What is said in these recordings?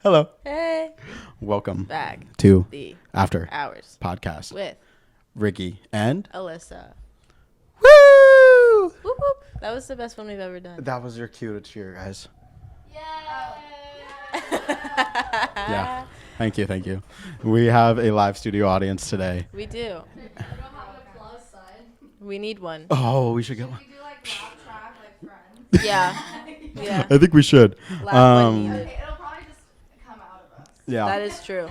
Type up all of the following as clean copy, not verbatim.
Hello. Hey. Welcome Back to the After Hours Podcast. with Ricky and Alyssa. Woo! Whoop, whoop. That was the best one we've ever done. That was your cue to cheer, guys. Yeah. Thank you. We have a live studio audience today. We do. We don't have an applause sign. We need one. Oh, we should get one. We do like laugh track like friends. Yeah. I think we should. Laugh when needed. Okay, it'll probably just come out of us. Yeah. That is true.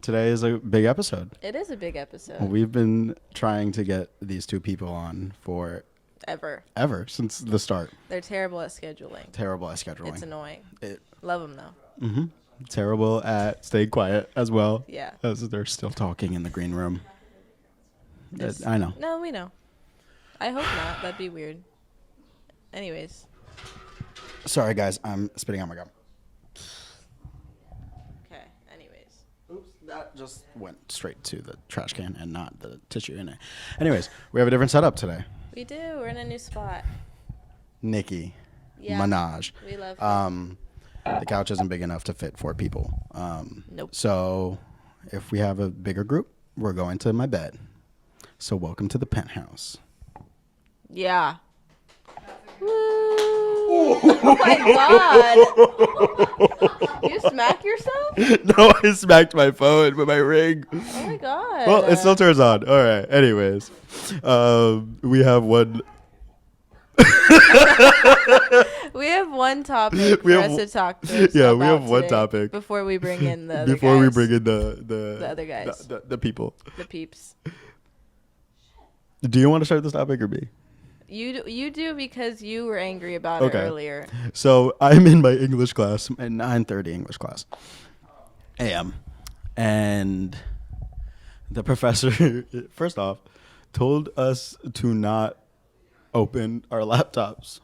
Today is a big episode. It is a big episode. We've been trying to get these two people on for Ever. since the start. They're terrible at scheduling. Terrible at scheduling. It's annoying. It, Love them though. mm-hmm. Terrible at staying quiet as well. Yeah. As they're still talking in the green room. Just- I know. No, we know. I hope not. That'd be weird. Anyways. Sorry, guys. I'm spitting out my gum. Okay. Anyways. Oops, that just went straight to the trash can and not the tissue in it. Anyways, we have a different setup today. We do. We're in a new spot. Nicki Yeah. Minaj. We love her. The couch isn't big enough to fit 4 people. Nope. So if we have a bigger group, we're going to my bed. So welcome to the penthouse. Yeah. Woo. Oh my god. You smack yourself? No, I smacked my phone with my ring. Oh my god. Well, it still turns on. All right. Anyways, we have one. We have one topic We for have us w- to talk to. Yeah, we about have one today topic. before we bring in the other Before we guys, bring in the other guys. the people. the peeps. Do you want to start this topic or me? You do because you were angry about Okay. it earlier. So I'm in my English class, my 9:30 English class, a.m. And the professor, first off, told us to not open our laptops.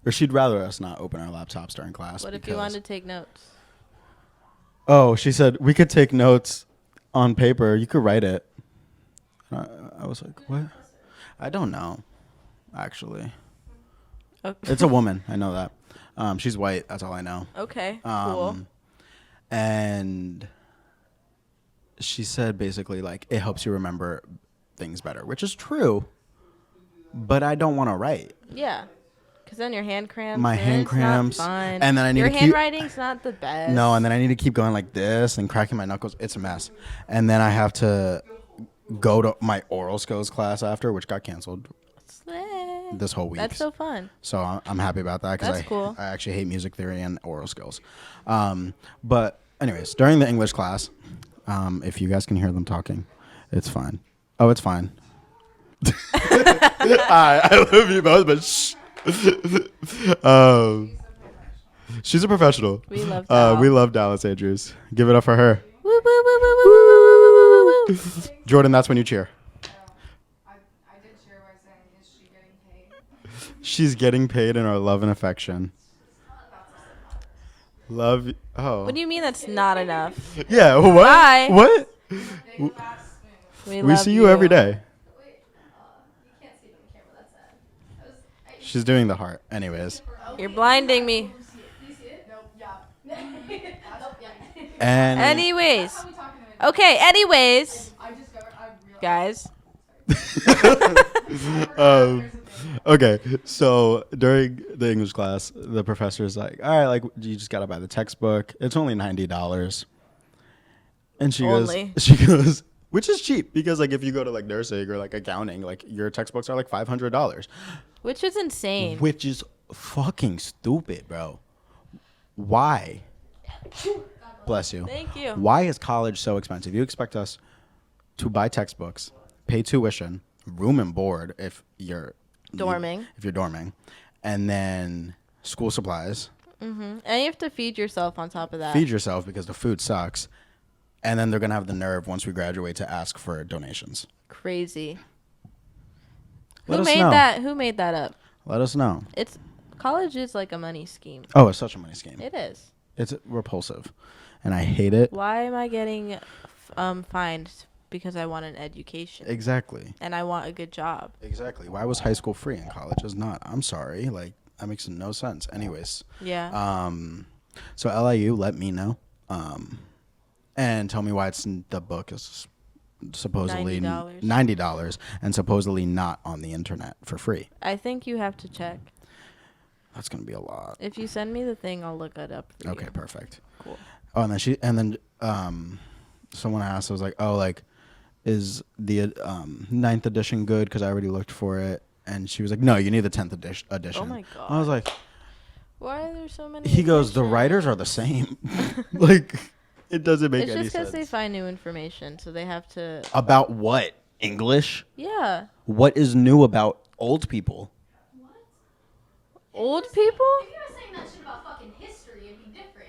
Or she'd rather us not open our laptops during class. What if you wanted to take notes? Oh, she said, we could take notes on paper. You could write it. I was like, what? I don't know, actually. Okay. It's a woman. I know that. She's white. That's all I know. Okay. Cool. And she said basically like it helps you remember things better, which is true. But I don't want to write. Yeah. Because then your hand cramps. My and hand it's cramps, Not fun. and then I need your to keep- handwriting's not the best. No, and then I need to keep going like this and cracking my knuckles. It's a mess. And then I have to go to my oral skills class after, which got canceled Slay. this whole week. That's so fun. So I'm happy about that because That's cool. I actually hate music theory and oral skills. But anyways, during the English class, if you guys can hear them talking, it's fine. Oh, it's fine. I love you both, but shh. She's a professional. We love Dal. We love Dallas Andrews. Give it up for her. Woo, woo, woo, woo, woo, woo, woo, woo, woo. Jordan, that's when you cheer. I did cheer by saying, is she getting paid? She's getting paid in our love and affection. Love. Oh. What do you mean that's not enough? Yeah. What? Bye. What? Big fat spoon. We love see you every day. Wait, you can't see it on the camera. That's sad. That was, She's doing the heart. Anyways. You're blinding me. Do you see it? Nope. Yeah. Nope. Yeah. And Anyways. How we talking to it? Okay, anyways. I realized. Guys. okay, so during the English class, the professor's like, "All right, like you just gotta buy the textbook. It's only $90." And she Only. goes, which is cheap because like if you go to like nursing or like accounting, like your textbooks are like $500, Which is insane. which is fucking stupid, bro. Why? Bless you. Thank you. Why is college so expensive? You expect us to buy textbooks, pay tuition, room and board if you're Dorming. if you're dorming, and then school supplies. And you have to feed yourself on top of that. Feed yourself because the food sucks, and then they're gonna have the nerve once we graduate to ask for donations. Crazy. Let Who us made know. that? Who made that up? Let us know. It's college is like a money scheme. Oh, it's such a money scheme. It is. It's repulsive, and I hate it. Why am I getting fined because I want an education Exactly. and I want a good job? Exactly. Why was high school free and college is not? I'm sorry. Like that makes no sense. Anyways. Yeah. So LIU, let me know, and tell me why the book is supposedly $90 and supposedly not on the internet for free. I think you have to check. That's gonna be a lot. If you send me the thing, I'll look it up for Okay, you. perfect. Cool. Oh, and then someone asked, I was like, oh, like, is the 9th edition good? Because I already looked for it, and she was like, no, you need the 10th edition. Oh my god. I was like, why are there so many? he goes, the writers are the same. Like, it doesn't make it's any just sense. because they find new information, so they have to. About what? English? Yeah. What is new about old people? What? Old people? If you were saying that shit about fucking history, it'd be different.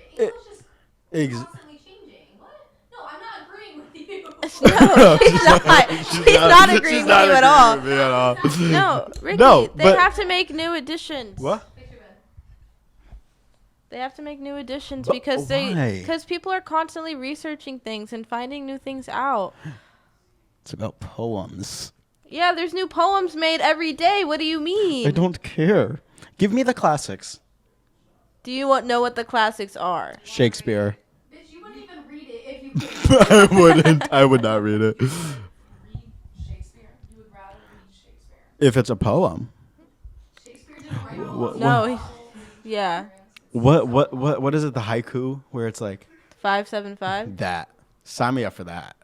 English is constantly changing. What? No, I'm not agreeing with you. No, she's not. She's not agreeing with you at all. With me at all. No, Ricky, No, they but- have to make new additions. What? They have to make new additions But because why? because people are constantly researching things and finding new things out. It's about poems. Yeah, there's new poems made every day. What do you mean? I don't care. Give me the classics. Do you know what the classics are? Shakespeare. Bitch, you wouldn't even read it if you could. I wouldn't. I would not read it. Read Shakespeare. You would rather read Shakespeare. If it's a poem. Shakespeare didn't write all What- those No, novels. yeah. What is it? The haiku where it's like 575. that. Sign me up for that.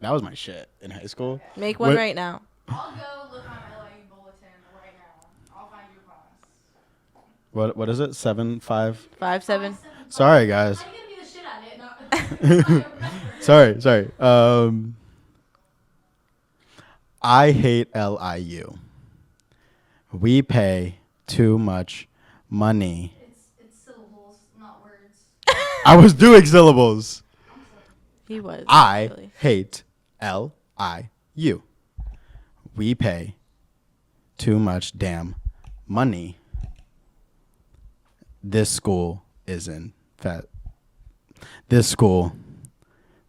That was my shit in high school. Make one What- right now. I'll go look on LIU bulletin right now. I'll find you a class. What is it? 7-5. 57. Sorry guys. I'm gonna be the shit at it. Sorry. I hate LIU. We pay too much money. It's syllables, not words. I was doing syllables. He was. I actually. hate LIU. We pay too much damn money. This school isn't fat. This school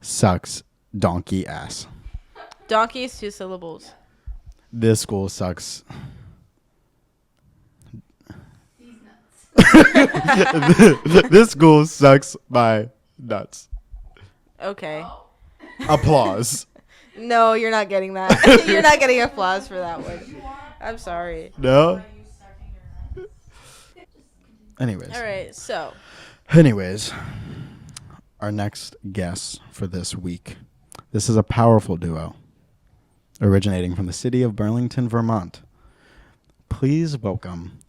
sucks donkey ass. Donkey is 2 syllables. This school sucks. These nuts. This school sucks my nuts. Okay. Applause. No, you're not getting that. You're not getting applause for that one. I'm sorry. No? Are you sucking your nuts? Anyways. All right, so Anyways, our next guest for this week. This is a powerful duo originating from the city of Burlington, Vermont. Please welcome.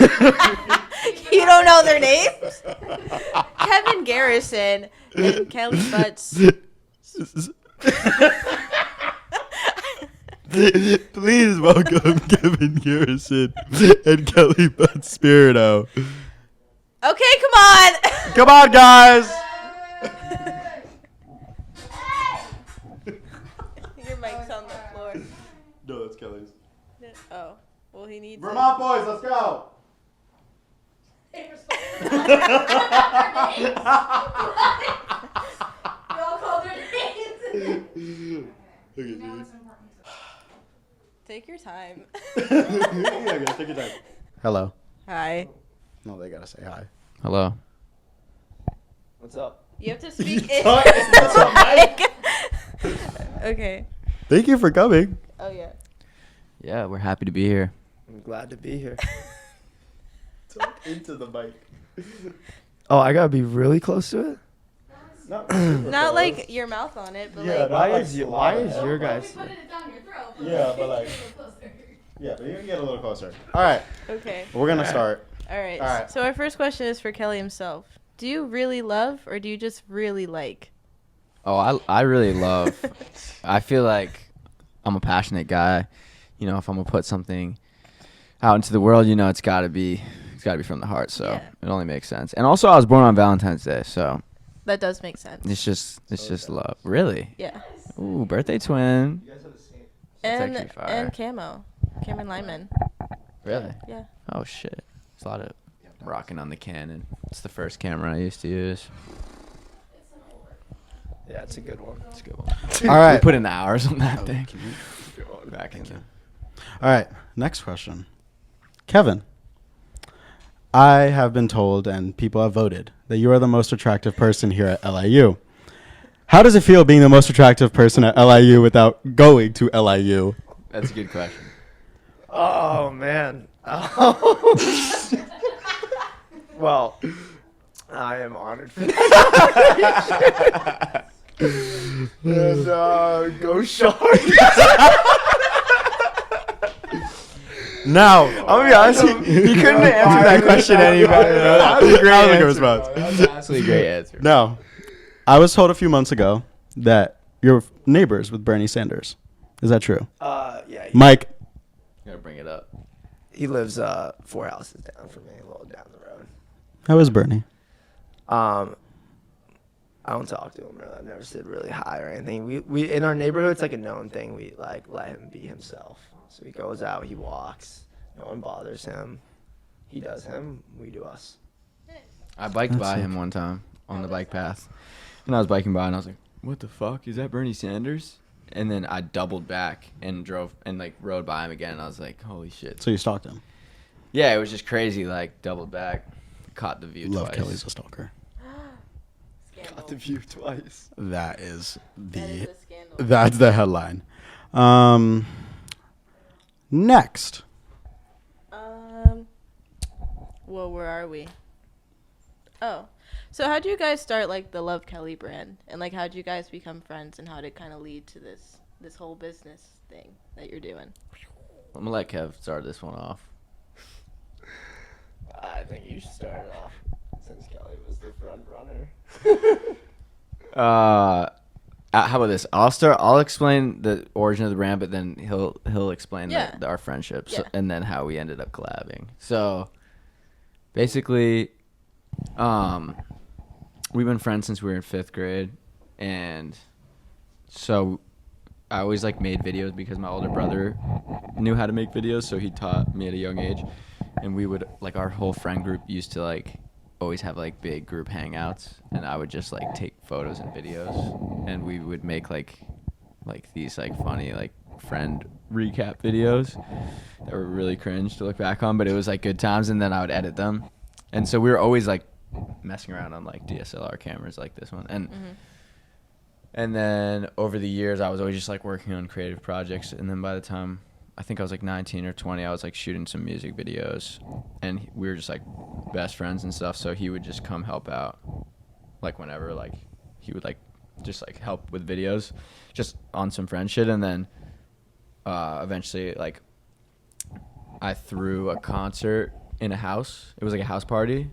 you don't know their names? Kevin Garrison and Kelly Butts. Please welcome Kevin Garrison and Kelly Butts-Spirito. Okay, come on. Come on, guys. Your mic's on the floor. No, that's Kelly's. Oh, well, he needs. Vermont boys, let's go. They all called their names. Now it's important to Take your time. Yeah, guys, take your time. Hello. Hi. No, they gotta say hi. Hello. What's up? You have to speak talk- in. Okay. Thank you for coming. Oh yeah. Yeah, we're happy to be here. I'm glad to be here. Talk into the mic. Oh, I gotta be really close to it. Not like your mouth on it, but Yeah, like. Why is your guys? put it down your throat. Yeah, but like- A little closer. Yeah, but you can get a little closer. All right, Okay. we're gonna start. All right. All right. So our first question is for Kelly himself. Do you really love, or do you just really like? Oh, I really love. I feel like I'm a passionate guy. You know, if I'm gonna put something out into the world, you know, it's gotta be from the heart. So Yeah. it only makes sense. And also, I was born on Valentine's Day, so That does make sense. it's just love. Really? Yeah. Ooh, birthday twin. And actually fire. and camo, Cameron Lyman. Really? Yeah. Oh shit. It's a lot of rocking on the Canon. It's the first camera I used to use. Yeah, it's a good one. It's a good one. All right. We put in hours on that thing. Back in the. All right, next question. Kevin, I have been told, and people have voted, that you are the most attractive person here at LIU. How does it feel being the most attractive person at LIU without going to LIU? That's a good question. Oh man. Well, I am honored for that. And go Sharks. Now, I'm gonna be honest. He couldn't answer that question any better. That was a great answer, response. bro. That's absolutely a great answer. now, I was told a few months ago that you're neighbors with Bernie Sanders. Is that true? Yeah. Mike, You gotta bring it up. He lives 4 houses down from me, a little down the road. how is Bernie? I don't talk to him really. I've never said really hi or anything. We in our neighborhood, it's like a known thing. We like let him be himself. So he goes out, he walks. No one bothers him. He does him. We do us. I biked by him one time on the bike path, and I was biking by, and I was like, "What the fuck? Is that Bernie Sanders?" And then I doubled back and drove and like rode by him again, and I was like, "Holy shit!" So you stalked him. Yeah, it was just crazy. Like doubled back, caught the view Love twice. Kelly's a stalker. Got the view twice. That is That is a scandal. that's the headline. Next. Well, where are we? Oh, so how do you guys start like the Love Kelly brand, and like how do you guys become friends, and how did it kind of lead to this whole business thing that you're doing? I'm gonna let Kev start this one off. I think you should start it off since Kelly was the front runner. How about this? I'll explain the origin of the brand, but then he'll explain Yeah. our friendship, Yeah. and then how we ended up collabing. So basically, we've been friends since we were in 5th grade, and so I always like made videos because my older brother knew how to make videos, so he taught me at a young age, and we would like our whole friend group used to like always have like big group hangouts, and I would just like take photos and videos, and we would make like these like funny like friend recap videos that were really cringe to look back on, but it was like good times, and then I would edit them. And so we were always like messing around on like DSLR cameras like this one, and then over the years I was always just like working on creative projects, and then by the time I think I was like 19 or 20, I was like shooting some music videos, and we were just like best friends and stuff, so he would just come help out like whenever, like he would like just like help with videos just on some friend shit. And then eventually like I threw a concert in a house. It was like a house party,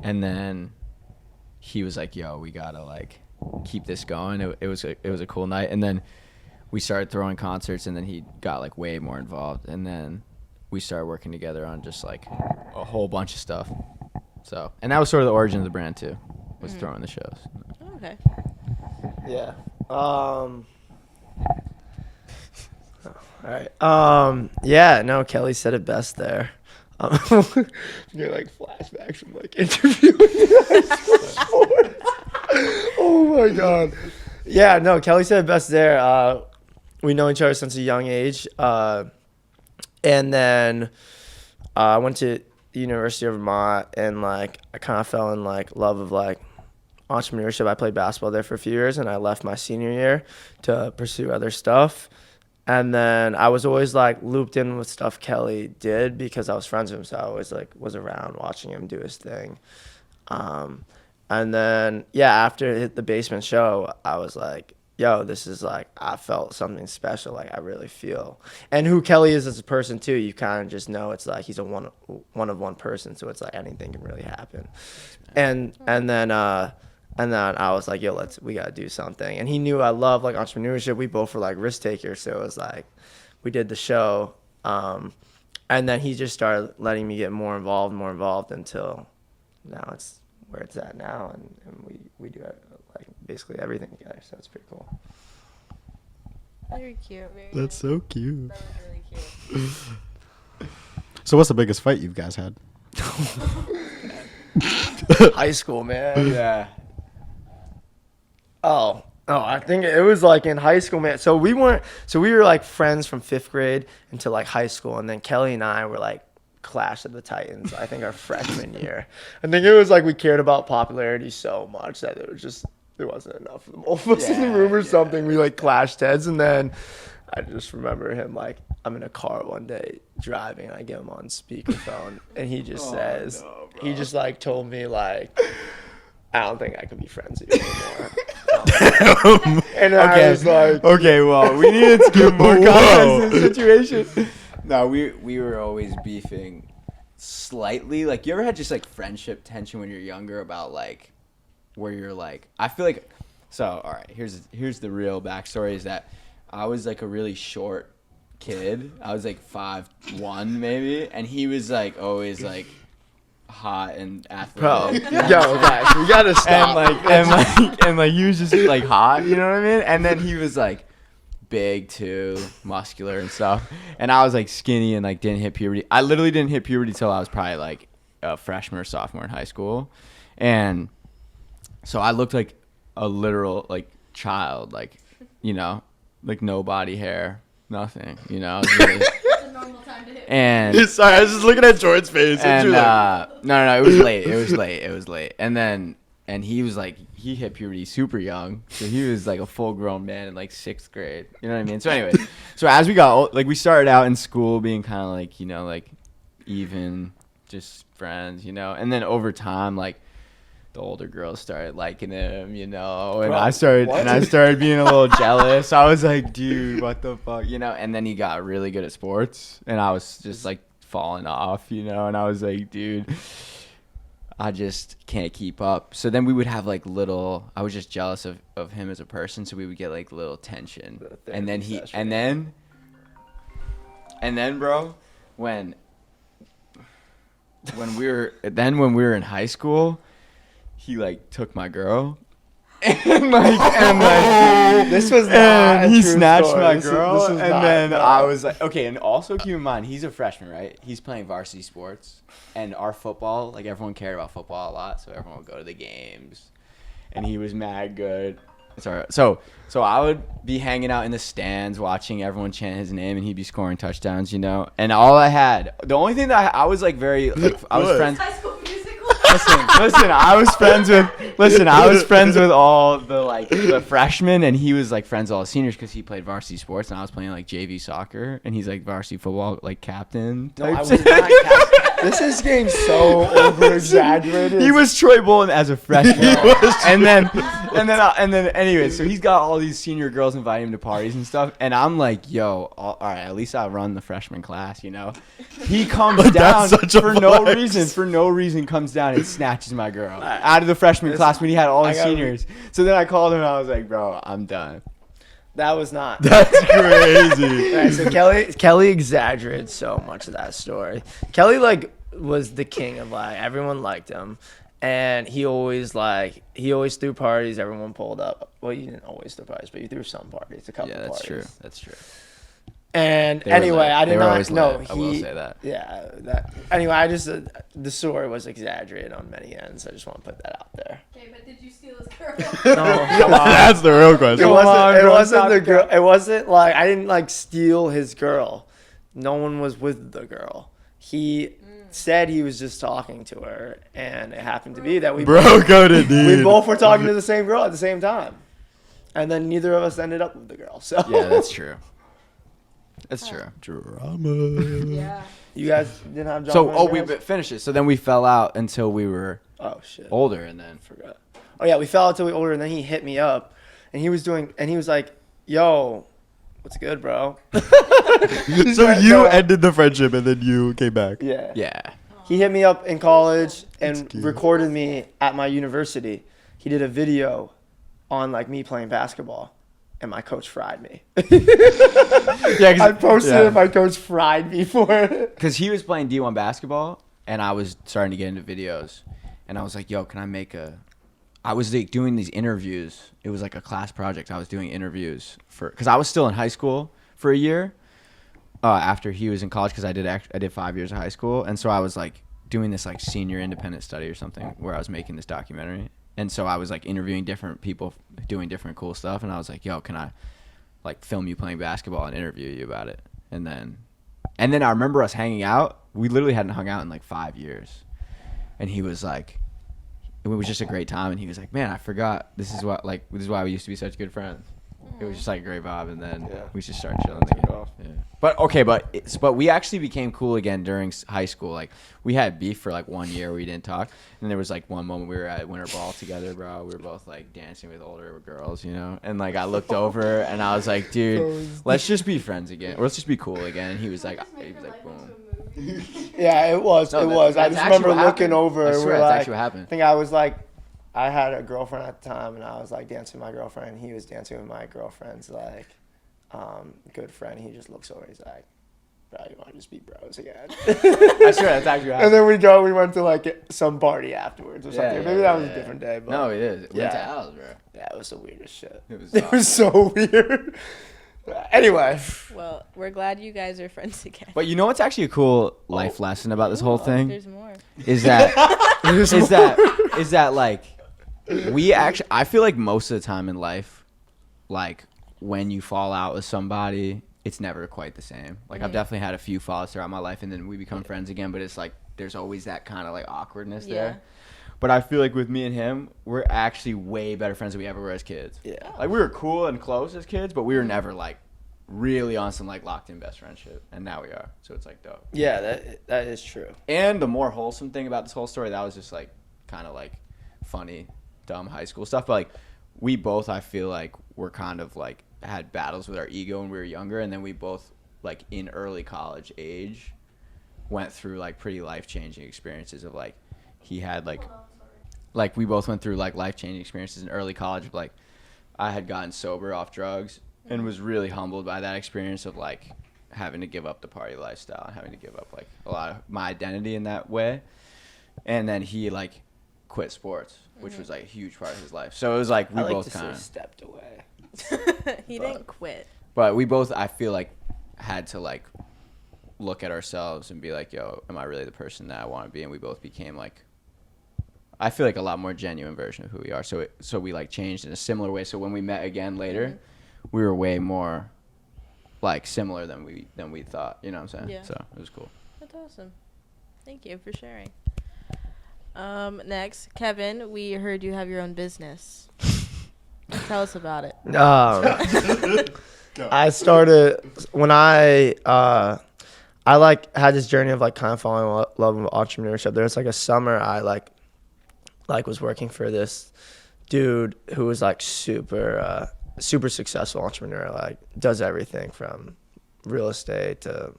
and then he was like, yo, we gotta like keep this going. It was a cool night, and then we started throwing concerts, and then he got like way more involved, and then we started working together on just like a whole bunch of stuff. So, and that was sort of the origin of the brand too, was throwing the shows. Okay. Yeah. All right. Yeah. No, Kelly said it best there. You're like flashbacks from like interviewing sports. Oh my god. Yeah. No, Kelly said it best there. We know each other since a young age, and then I went to the University of Vermont, and like I kind of fell in like love of like entrepreneurship. I played basketball there for a few years, and I left my senior year to pursue other stuff. And then I was always like looped in with stuff Kelly did because I was friends with him, so I always like was around watching him do his thing. And then yeah, after it hit the basement show, I was like, yo, this is like, I felt something special, like I really feel. And who Kelly is as a person too, you kind of just know it's like he's a one of one person, so it's like anything can really happen. And then I was like, yo, we gotta do something. And he knew I love like entrepreneurship. We both were like risk takers, so it was like we did the show. And then he just started letting me get more involved until now it's where it's at now, and we do like basically everything together, so it's pretty cool. Very cute. Very That's nice. so cute. That was really cute. So what's the biggest fight you guys had? High school, man. Yeah. Oh, I think it was like in high school, man. So we were like friends from 5th grade until like high school, and then Kelly and I were like Clash of the Titans, I think our freshman year. I think it was like we cared about popularity so much that there wasn't enough of them. All of us in the room or something. We like clashed heads, and then I just remember him like, I'm in a car one day driving, and I get him on speakerphone, and he just says, he just like told me like, I don't think I can be friends with you anymore. And I was like, okay, well, we needed to give more context to the situation. No, we were always beefing slightly. Like, you ever had just like friendship tension when you're younger about like where you're like, I feel like, so all right, here's the real backstory is that I was like a really short kid. I was like 5'1" maybe, and he was like always like hot and athletic. bro, yo, guys, we gotta stop. And like he was just like hot, you know what I mean? And then he was like big too, muscular and stuff. And I was like skinny and like didn't hit puberty. I literally didn't hit puberty till I was probably like a freshman or sophomore in high school. And so I looked like a literal like child, like, you know, like no body hair, nothing, you know. I was really, It's a normal time to hit. and Sorry, I was just looking at Jordan's face. and You're like, no, it was late. And he was like, he hit puberty super young, so he was like a full grown man in like 6th grade. You know what I mean? So anyway, so as we got old, like we started out in school being kind of like, you know, like even just friends, you know, and then over time like the older girls started liking him, you know, and I started being a little jealous. I was like, dude, what the fuck, you know? And then he got really good at sports, and I was just like falling off, you know, and I was like, dude, I just can't keep up. So then we would have like little, I was just jealous of him as a person, so we would get like little tension. And then bro, when we were in high school, he like took my girl and like This was not and a he true snatched story. my This is- girl, this is and not- then no. I was like, okay. And also keep in mind, he's a freshman, right? He's playing varsity sports, and our football, like everyone cared about football a lot, so everyone would go to the games, and he was mad good. Sorry. So I would be hanging out in the stands watching everyone chant his name, and he'd be scoring touchdowns, you know. And all I had, the only thing that I was like very, like, I was What? friends. High School Musical. Listen, I was friends with all the freshmen, and he was like friends with all the seniors because he played varsity sports, and I was playing like JV soccer, and he's like varsity football like captain. No, I type was not. This is getting so over exaggerated. He was Troy Bolton as a freshman, and then anyway, so he's got all these senior girls inviting him to parties and stuff, and I'm like, yo, all right, at least I run the freshman class, you know. He comes down That's such a for no flex. reason, comes down and snatches my girl out of the freshman class when he had all the I gotta- seniors. So then I called him and I was like, bro, I'm done. That was not. That's crazy. Right, so Kelly exaggerated so much of that story. Kelly like was the king of like everyone liked him, and he always threw parties. Everyone pulled up. Well, you didn't always throw parties, but you threw some parties, a couple Yeah, that's parties. true. That's true. And They were anyway, lit. I They did were not always know. lit. I will say that. Yeah. Anyway, I just the story was exaggerated on many ends. I just want to put that out there. Okay, but did you steal his girl? No, That's the real question. It Come wasn't. on, It bro, wasn't stop the it. girl. It wasn't like I didn't like steal his girl. No one was with the girl. He said he was just talking to her, and it happened to be that we Bro coded, dude. we both were talking to the same girl at the same time, and then neither of us ended up with the girl. So Yeah, that's true. That's true. Drama. Yeah. you guys didn't have. So, drama in we your house? finished it. So then we fell out until we were Oh shit. older, and then Forgot. Oh yeah, we fell out till we were older, and then he hit me up, and he was like, "Yo, what's good, bro?" So you ended the friendship and then you came back. Yeah. yeah. He hit me up in college and cute. recorded me at my university. He did a video on like me playing basketball, and my coach fried me. Yeah, I posted it. My coach fried me for it. because he was playing D1 basketball, and I was starting to get into videos, and I was like, yo, can I make a... I was like doing these interviews. It was like a class project. I was doing interviews because I was still in high school for a year after he was in college, because I did 5 years of high school, and so I was like doing this like senior independent study or something where I was making this documentary, and so I was like interviewing different people doing different cool stuff, and I was like, yo, can I like film you playing basketball and interview you about it? And then I remember us hanging out we literally hadn't hung out in like 5 years, and he was like, it was just a great time, and he was like, man, I forgot this is why we used to be such good friends. It was just like a great vibe, and then we just started chilling again. Yeah. But we actually became cool again during high school. Like we had beef for like 1 year, we didn't talk, and there was like one moment we were at winter ball together, bro. We were both like dancing with older girls, you know. And like I looked over and I was like, dude, let's just be friends again, or let's just be cool again. And he was like, boom. Yeah, it was. No, it was. I that's just actually remember what looking happened. over. I swear we're that's like, actually what happened. I think I was like, I had a girlfriend at the time, and I was like dancing with my girlfriend. And he was dancing with my girlfriend's like good friend. He just looks over. He's like, bro, you want to just be bros again? I swear that's actually what And happened. then we went to like some party afterwards or something. Maybe that was a different day. But No, it is. It went to Yeah. Al's, bro. yeah, it was the weirdest shit. It was It was so weird. Anyway, Well, we're glad you guys are friends again. But you know what's actually a cool life lesson about this whole thing? There's more. Is that is that like we actually, I feel like most of the time in life, like when you fall out with somebody, it's never quite the same. Like I've definitely had a few fallouts throughout my life, and then we become friends again, but it's like there's always that kind of like awkwardness there. But I feel like with me and him, we're actually way better friends than we ever were as kids. yeah. Like we were cool and close as kids, but we were never like really on some like locked in best friendship, and now we are. So it's like dope. Yeah, that is true. And the more wholesome thing about this whole story, that was just like kind of like funny, dumb high school stuff. But like we both, I feel like, were kind of like had battles with our ego when we were younger, and then we both like in early college age went through like pretty life-changing experiences of like he had like we both went through like life-changing experiences in early college. Like I had gotten sober off drugs and was really humbled by that experience of like having to give up the party lifestyle and having to give up like a lot of my identity in that way. And then he like quit sports, which was like a huge part of his life. So it was like we I like both to kind say of, stepped away. He didn't quit. but we both, I feel like, had to like look at ourselves and be like, yo, am I really the person that I want to be? And we both became like, I feel like a lot more genuine version of who we are. So we like changed in a similar way. So when we met again later, we were way more like similar than we thought. You know what I'm saying? Yeah. So it was cool. That's awesome. Thank you for sharing. Next, Kevin, we heard you have your own business. Tell us about it. I started when I like had this journey of like kind of falling in love with entrepreneurship. There was like a summer I like was working for this dude who was like super successful entrepreneur, like does everything from real estate to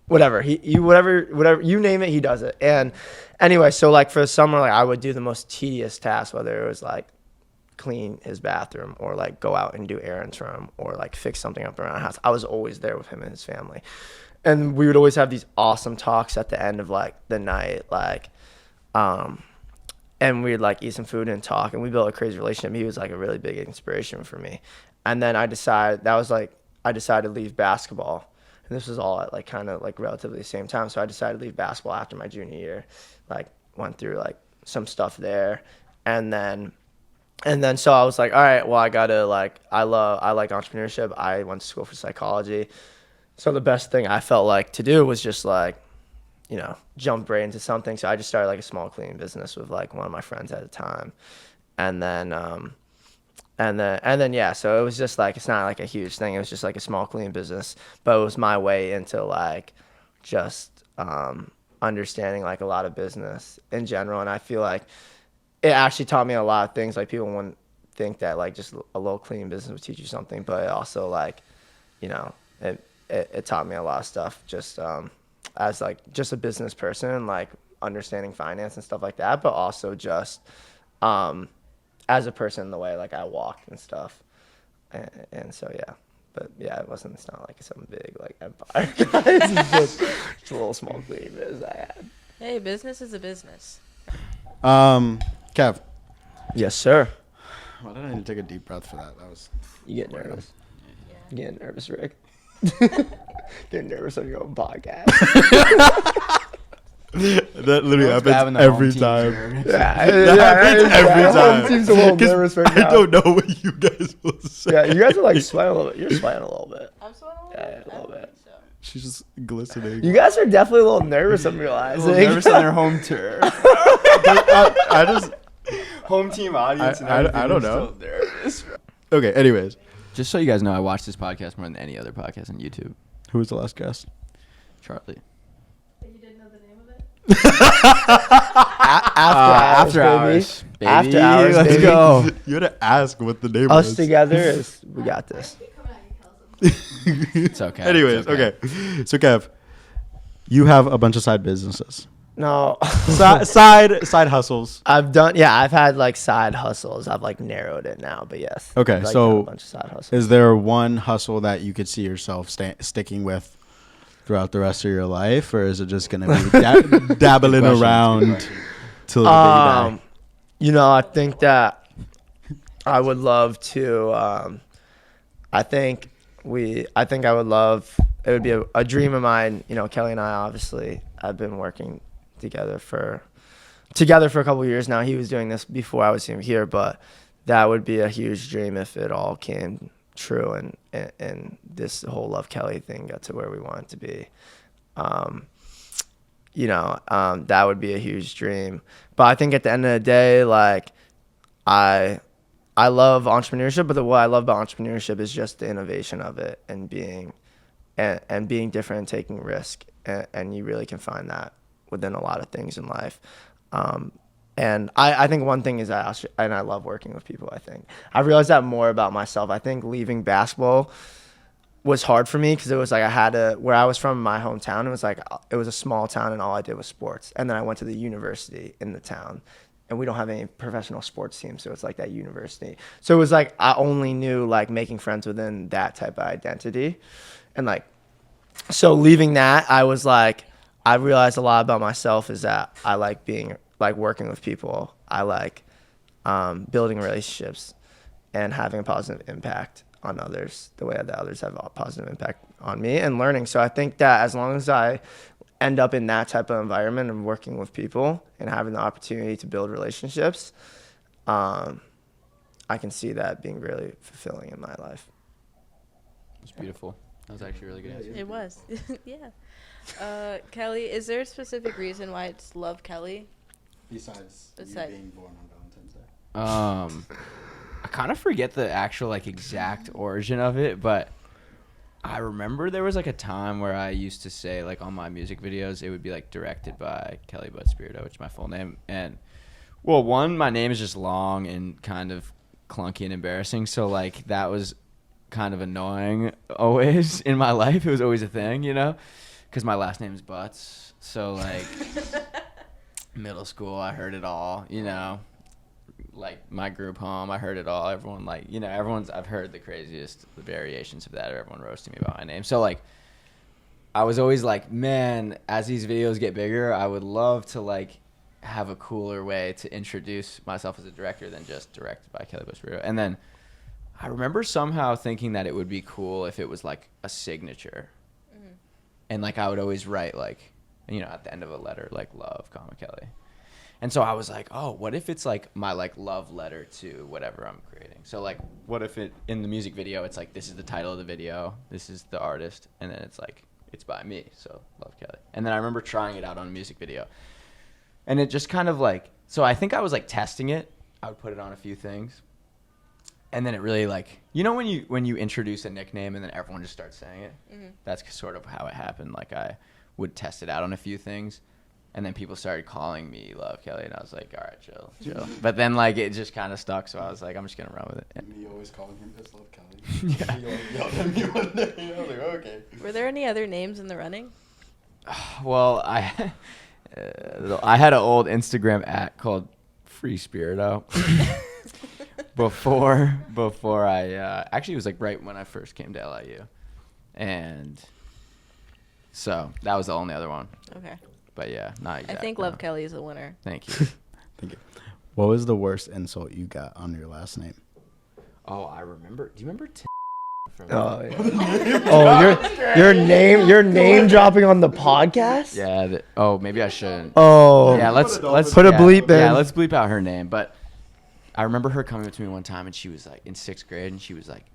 whatever whatever you name it, he does it. And anyway, so like for the summer, like I would do the most tedious tasks, whether it was like clean his bathroom or like go out and do errands for him or like fix something up around the house. I was always there with him and his family, and we would always have these awesome talks at the end of like the night, like and we'd like eat some food and talk, and we built a crazy relationship. He was like a really big inspiration for me. And then I decided to leave basketball. And this was all at like kind of like relatively the same time. So I decided to leave basketball after my junior year, like went through like some stuff there. And then so I was like, all right, well, I gotta like, I like entrepreneurship. I went to school for psychology. So the best thing I felt like to do was just like, you know, jump right into something. So I just started like a small cleaning business with like one of my friends at the time. And then yeah, so it was just like, it's not like a huge thing. It was just like a small cleaning business, but it was my way into like just understanding like a lot of business in general. And I feel like it actually taught me a lot of things. Like people wouldn't think that like just a little cleaning business would teach you something, but it also like, you know, it taught me a lot of stuff just as like just a business person, like understanding finance and stuff like that, but also just as a person, the way like I walked and stuff, and so yeah. But yeah, it's not like some big like empire, guys. It's just a little small cleaning business I had. Hey, business is a business. Kev. Yes, sir. Why did I need to take a deep breath for that? That was. You get nervous. You getting nervous, Rick? Getting nervous on your own podcast. That literally happens every time. That happens every time. Seems a little nervous right now. I don't know what you guys will say. Yeah, you guys are like sweating a little bit. You're sweating a little bit. I'm sweating a little Yeah, bit. a little I don't bit. think so. She's just glistening. You guys are definitely a little nervous, I'm realizing. nervous on their home turf. I just Home team audience. I don't know. Okay. Anyways, Just so you guys know, I watch this podcast more than any other podcast on YouTube. who was the last guest? Charlie. You didn't know the name of it? After hours, baby. After hours, Let's baby. go. You had to ask what the name Us was. together is we got this. Keep coming at you, Kelsey. It's okay. Anyways, It's okay. okay. So Kev, you have a bunch of side businesses, No. side hustles. I've had like side hustles. I've like narrowed it now, but yes. Okay, I've, like, so done a bunch of side hustles. Is there one hustle that you could see yourself sticking with throughout the rest of your life, or is it just gonna be dabbling Good question, around good question. till the day you die? I think that I would love to. I think I would love. It would be a dream of mine. Kelly and I obviously have been working together for a couple of years now. He was doing this before I was even here, but that would be a huge dream if it all came true and this whole Love Kelly thing got to where we want it to be. That would be a huge dream. But I think at the end of the day, like I love entrepreneurship, but what I love about entrepreneurship is just the innovation of it and being different and taking risk. And you really can find that within a lot of things in life. And I think one thing is and I love working with people. I think I realized that more about myself. I think leaving basketball was hard for me because it was like where I was from, my hometown, it was a small town and all I did was sports. And then I went to the university in the town and we don't have any professional sports teams. So it's like that university. So it was like I only knew like making friends within that type of identity. And like, so leaving that, I was like, I realized a lot about myself is that I like working with people. I like building relationships and having a positive impact on others the way that others have a positive impact on me and learning. So I think that as long as I end up in that type of environment and working with people and having the opportunity to build relationships, I can see that being really fulfilling in my life. It's beautiful. That was actually a really good answer. It was. Yeah. Kelly, is there a specific reason why it's Love Kelly? Besides you being born on Valentine's Day. I kind of forget the actual like exact origin of it, but I remember there was like a time where I used to say like on my music videos it would be like directed by Kelly Butts-Spirito, which is my full name. And well, one, my name is just long and kind of clunky and embarrassing, so like that was kind of annoying always in my life. It was always a thing, because my last name is Butts. So like middle school, I heard it all, like my group home, I heard it all. Everyone like, I've heard the craziest, the variations of that. Everyone roasting me about my name. So like, I was always like, man, as these videos get bigger, I would love to like have a cooler way to introduce myself as a director than just directed by Kelly Butts-Spirito. And then I remember somehow thinking that it would be cool if it was like a signature. Mm-hmm. And like I would always write like, at the end of a letter, like love, Kelly. And so I was like, oh, what if it's like my like love letter to whatever I'm creating? So like, what if it in the music video, it's like, this is the title of the video, this is the artist, and then it's like, it's by me, so Love Kelly. And then I remember trying it out on a music video. And it just kind of like, so I think I was like testing it. I would put it on a few things. And then it really like, when you introduce a nickname and then everyone just starts saying it? Mm-hmm. That's sort of how it happened. Like I would test it out on a few things. And then people started calling me Love Kelly, and I was like, all right, chill. But then, like, it just kind of stuck, so I was like, I'm just going to run with it. And me always calling him as Love Kelly. Yeah. He yelled at me one day, and I was like, okay. Were there any other names in the running? Well, I had an old Instagram @ called Free Spirito. before I, actually it was like right when I first came to LIU. And so that was the only other one. Okay. But yeah, not exactly. I think Love Kelly is the winner. Thank you. Thank you. What was the worst insult you got on your last name? Oh, I remember. Do you remember from Oh, yeah. Oh, your name dropping on the podcast? Yeah. Maybe I shouldn't. Oh. Yeah, let's put a bleep in. Yeah, let's bleep out her name. But I remember her coming up to me one time, and she was like in 6th grade, and she was like,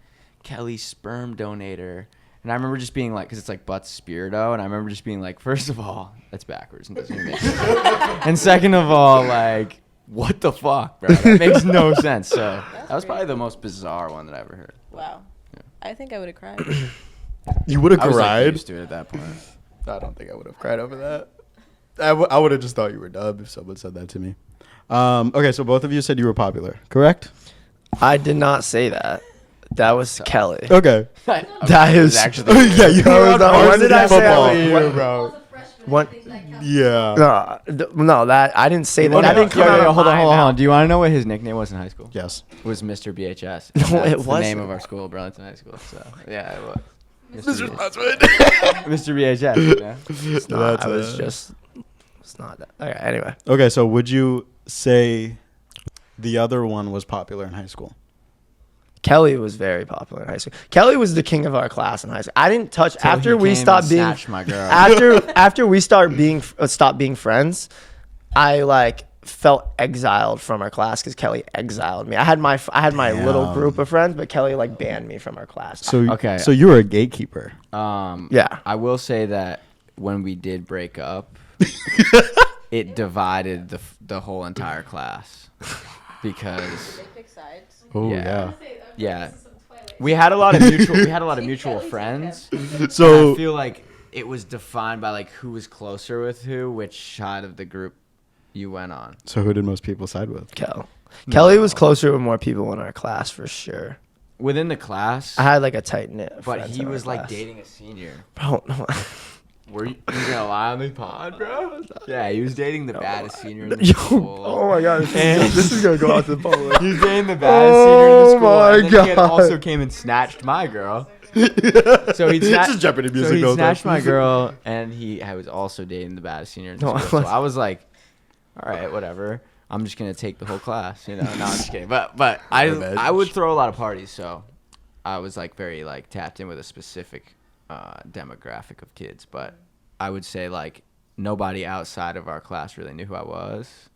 Kelly, sperm donator. And I remember just being like, because it's like Butts-Spirito, and I remember just being like, first of all, that's backwards and doesn't even make sense. And second of all, like, what the fuck, bro? That makes no sense. So that was probably the most bizarre one that I ever heard. Wow. Yeah. I think I would have cried. You would have I was like, cried. used to it at that point. I don't think I would have cried over that. I would have just thought you were dumb if someone said that to me. Okay, so both of you said you were popular, correct? I did not say that. That was Kelly. Okay. That It was is actually Yeah, you That were was on the- when varsity did I say football. I was- As bro. a freshman, What- I think that counts. Yeah. No, that I didn't say that. Hold That on, didn't come out of hold my on. mouth. Do you want to know what his nickname was in high school? Yes. It was Mr. BHS. No, That's it the wasn't. name of our school, Burlington High School. So yeah, it was. Mr. Sponsored. Mr. BHS. You know? It's not. I was just. It's not that. Okay. Anyway, Okay, so would you say the other one was popular in high school? Kelly was very popular in high school. Kelly was the king of our class in high school. I didn't touch Till after he we came stopped and being snatched my girl. after we stopped being friends. I like felt exiled from our class because Kelly exiled me. I had my little Damn. group of friends, but Kelly like banned me from our class. So Okay. So you were a gatekeeper. Yeah. I will say that when we did break up, it divided the whole entire class because They pick sides. Oh Yeah. yeah. yeah, we had a lot of mutual friends. So I feel like it was defined by like who was closer with who, which side of the group you went on. So who did most people side with? Kelly was closer with more people in our class for sure. Within the class, I had like a tight knit. but he was like dating a senior. Bro, no. Were you gonna lie on the pod, bro? Yeah, he was dating the baddest senior in the Yo, school. oh my god, this is gonna go out to the public. He was dating the baddest senior in the school. Oh and then my he had God. also came and snatched my girl. So he Just Jeopardy music So he goes snatched on. my girl, and I was also dating the baddest senior in the No, school. I So I was like, all right, whatever. I'm just gonna take the whole class, you know. No, I'm just kidding. But I would throw a lot of parties, so I was like very like tapped in with a specific demographic of kids. But I would say like nobody outside of our class really knew who I was.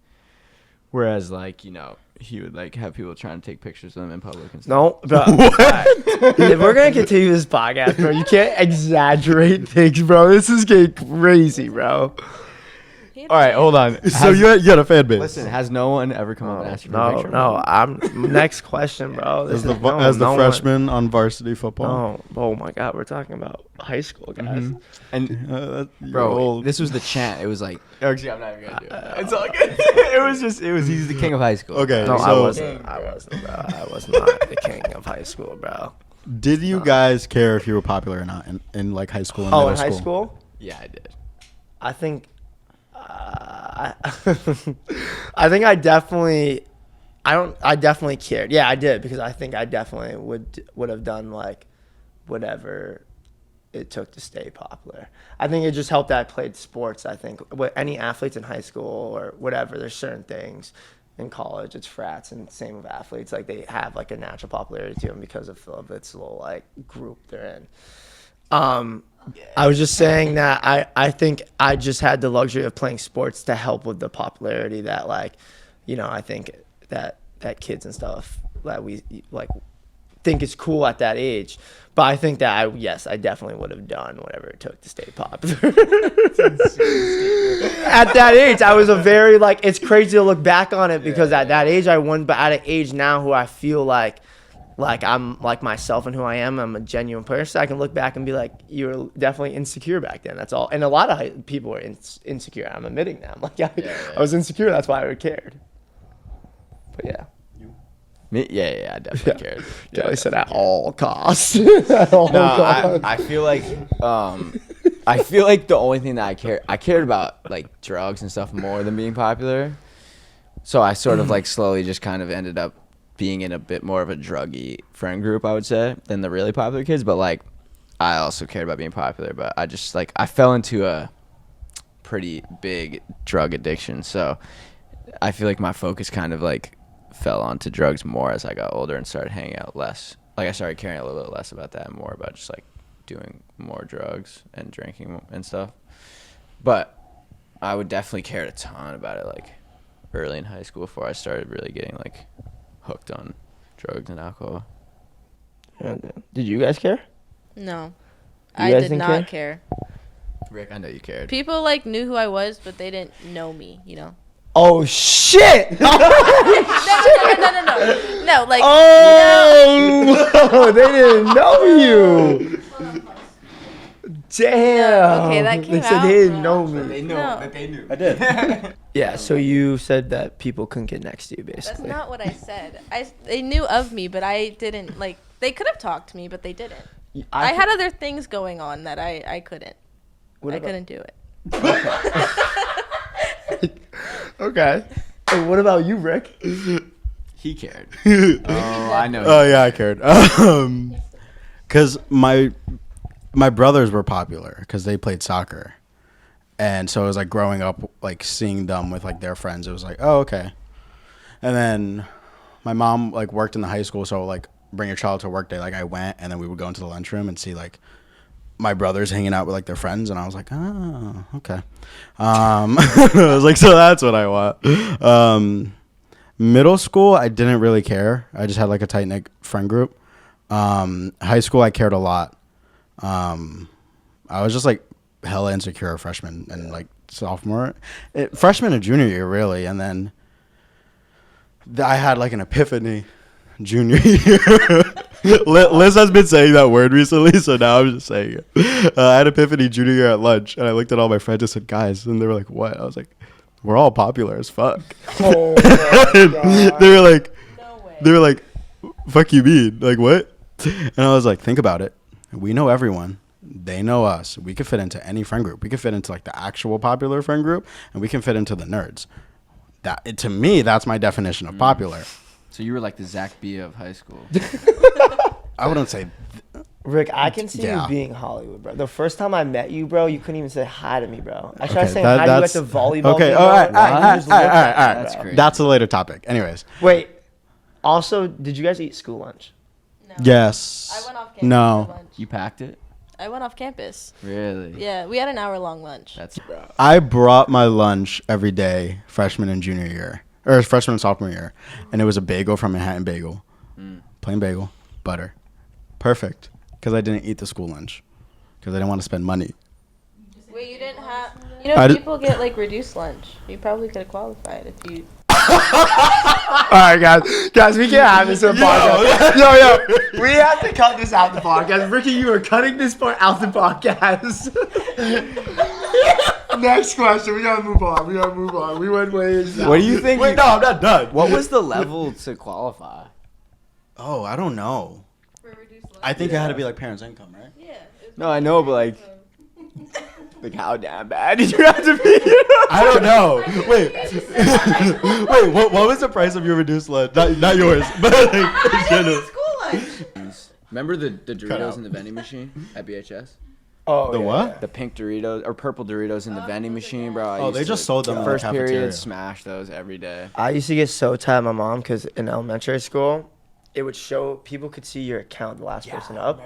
Whereas like, you know, he would like have people trying to take pictures of him in public and stuff. No, bro. If we're gonna continue this podcast, bro, you can't exaggerate things, bro. This is getting crazy, bro. All right, hold on. So you had a fan base. Listen, has no one ever come up and asked you for a No, picture? no. I'm next question, bro. This as the is- no, as the no one- freshman on varsity football. No, oh my god, we're talking about high school, guys. Mhm. And You're bro, old. this was the chant. It was like, actually, I'm not even gonna do it. It's all good. He's the king of high school. Okay, No, I so wasn't, bro. I was not the king of high school, bro. did you guys care if you were popular or not in like high school and Oh, middle in high school? Yeah, I did. I think I think I definitely cared. Yeah, I did, because I think I definitely would have done like whatever it took to stay popular. I think it just helped that I played sports. I think what any athletes in high school or whatever, there's certain things in college, it's frats, and same with athletes, like they have like a natural popularity to them because of its little like group they're in. I was just saying that I think I just had the luxury of playing sports to help with the popularity that, like, you know, I think that kids and stuff that we like think is cool at that age. But I think that I definitely would have done whatever it took to stay popular. At that age, I was a very like, it's crazy to look back on it because at that age I won, but at an age now who I feel like I'm like myself and who I am. I'm a genuine person. I can look back and be like, you were definitely insecure back then. That's all. And a lot of people were insecure. I'm admitting that. I'm like, I was insecure. That's why I cared. But yeah. Me? Yeah, I definitely cared. Yeah, Kelly said at all costs. At all costs. I feel like the only thing that I cared about like drugs and stuff more than being popular. So I sort of like slowly just kind of ended up being in a bit more of a druggy friend group, I would say, than the really popular kids. But like, I also cared about being popular. But I just like I fell into a pretty big drug addiction, so I feel like my focus kind of like fell onto drugs more as I got older and started hanging out less. Like I started caring a little bit less about that and more about just like doing more drugs and drinking and stuff. But I would definitely care a ton about it like early in high school before I started really getting like hooked on drugs and alcohol. Did you guys care? No. I guys did didn't not care. Rick, I know you cared. People like knew who I was, but they didn't know me. Oh shit! No, like Oh, they didn't know you. Damn. Okay, that came They said out they didn't wrong. know me. They know No. that they knew. I did. Yeah, so you said that people couldn't get next to you, That's basically. not what I said. They knew of me, but I didn't like. They could have talked to me, but they didn't. I had other things going on that I couldn't. What I about- couldn't do it. Okay. And what about you, Rick? He cared. Oh, I know. Oh yeah, I cared. Cause my brothers were popular because they played soccer, and so it was like growing up, like seeing them with like their friends. It was like, oh okay. And then my mom like worked in the high school, so like bring your child to work day. Like I went, and then we would go into the lunchroom and see like my brothers hanging out with like their friends, and I was like, oh okay. I was like, so that's what I want. Middle school, I didn't really care. I just had like a tight knit friend group. High school, I cared a lot. I was just like hella insecure freshman and like sophomore, freshman and junior year really, and then I had like an epiphany junior year. Liz has been saying that word recently, so now I'm just saying it. I had epiphany junior year at lunch, and I looked at all my friends and said, guys, and they were like, what? I was like, we're all popular as fuck. Oh my God. They were like, No way. they were like, fuck you mean? Like what? And I was like, think about it. We know everyone. They know us. We could fit into any friend group. We could fit into like the actual popular friend group, and we can fit into the nerds. That to me, that's my definition of popular. So you were like the Zach B of high school. I wouldn't say. Rick, I can see Yeah. you being Hollywood, bro. The first time I met you, bro, you couldn't even say hi to me, bro. I tried Okay, saying hi to you at that's- the volleyball okay, game, all right, bro, all and right, you just all looked right, at all me, right. That's bro. crazy. That's a later topic. Anyways, Wait. Also, did you guys eat school lunch? No. yes. I went off campus No. for lunch. You packed it? I went off campus. Really? Yeah, we had an hour-long lunch. That's I brought my lunch every day, freshman and junior year, or freshman and sophomore year, and it was a bagel from Manhattan Bagel, plain bagel, butter, perfect. Because I didn't eat the school lunch, because I didn't want to spend money. Wait, you didn't have? You know, I did- people get like reduced lunch. You probably could have qualified if you. All right, guys, we can't have this on podcast. Yo, we have to cut this out the podcast. Ricky, you are cutting this part out the podcast. Next question. We gotta move on. We went way. What do you think? Wait, no, I'm not done. What was the level to qualify? Oh, I don't know. For reduced lunch. I think it had to be like parents' income, right? Yeah. No, I know, but like how damn bad did you have to be? I don't know. Wait, wait. What was the price of your reduced lunch? Not yours, but like in general. School lunch. Remember the Doritos out. in the vending machine at BHS? Oh, The yeah, what? yeah. The pink Doritos or purple Doritos in the vending machine, bro. I Oh, used they to- just sold them in the first cafeteria. period. Smash those every day. I used to get so tired of my mom because in elementary school, it would show people could see your account, the last person up.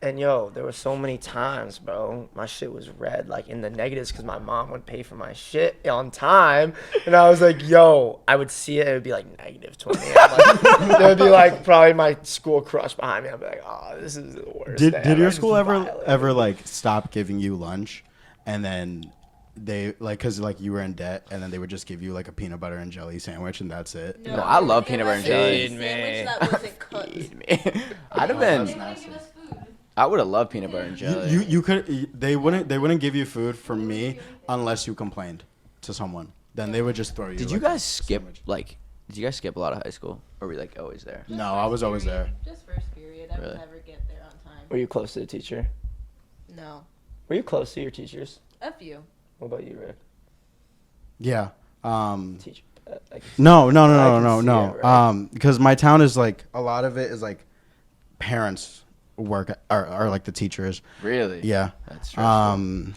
And yo, there were so many times, bro, my shit was red, like in the negatives, because my mom would pay for my shit on time, and I was like, yo, I would see it, it would be like -20. There would be like probably my school crush behind me. I'd be like, oh, this is the worst. Did day your ever. school Just ever violent. like stop giving you lunch, and then they like because like you were in debt, and then they would just give you like a peanut butter and jelly sandwich, and that's it? No, I love peanut butter and jelly. Sandwich that wasn't cooked. I'd have They been. didn't give us food. I would have loved peanut butter and jelly. You could they wouldn't give you food for me unless you complained to someone. Then they would just throw you. Did like, you a guys skip sandwich. like? Did you guys skip a lot of high school, or were you like always there? No, I was always there. Just first period. I Really? would never get there on time. Were you close to the teacher? No. Were you close to your teachers? A few. What about you, Rick? Yeah. Teacher. Like, No, I can see it, right? because my town is like a lot of it is like parents work are like the teachers. Really? Yeah. That's stressful.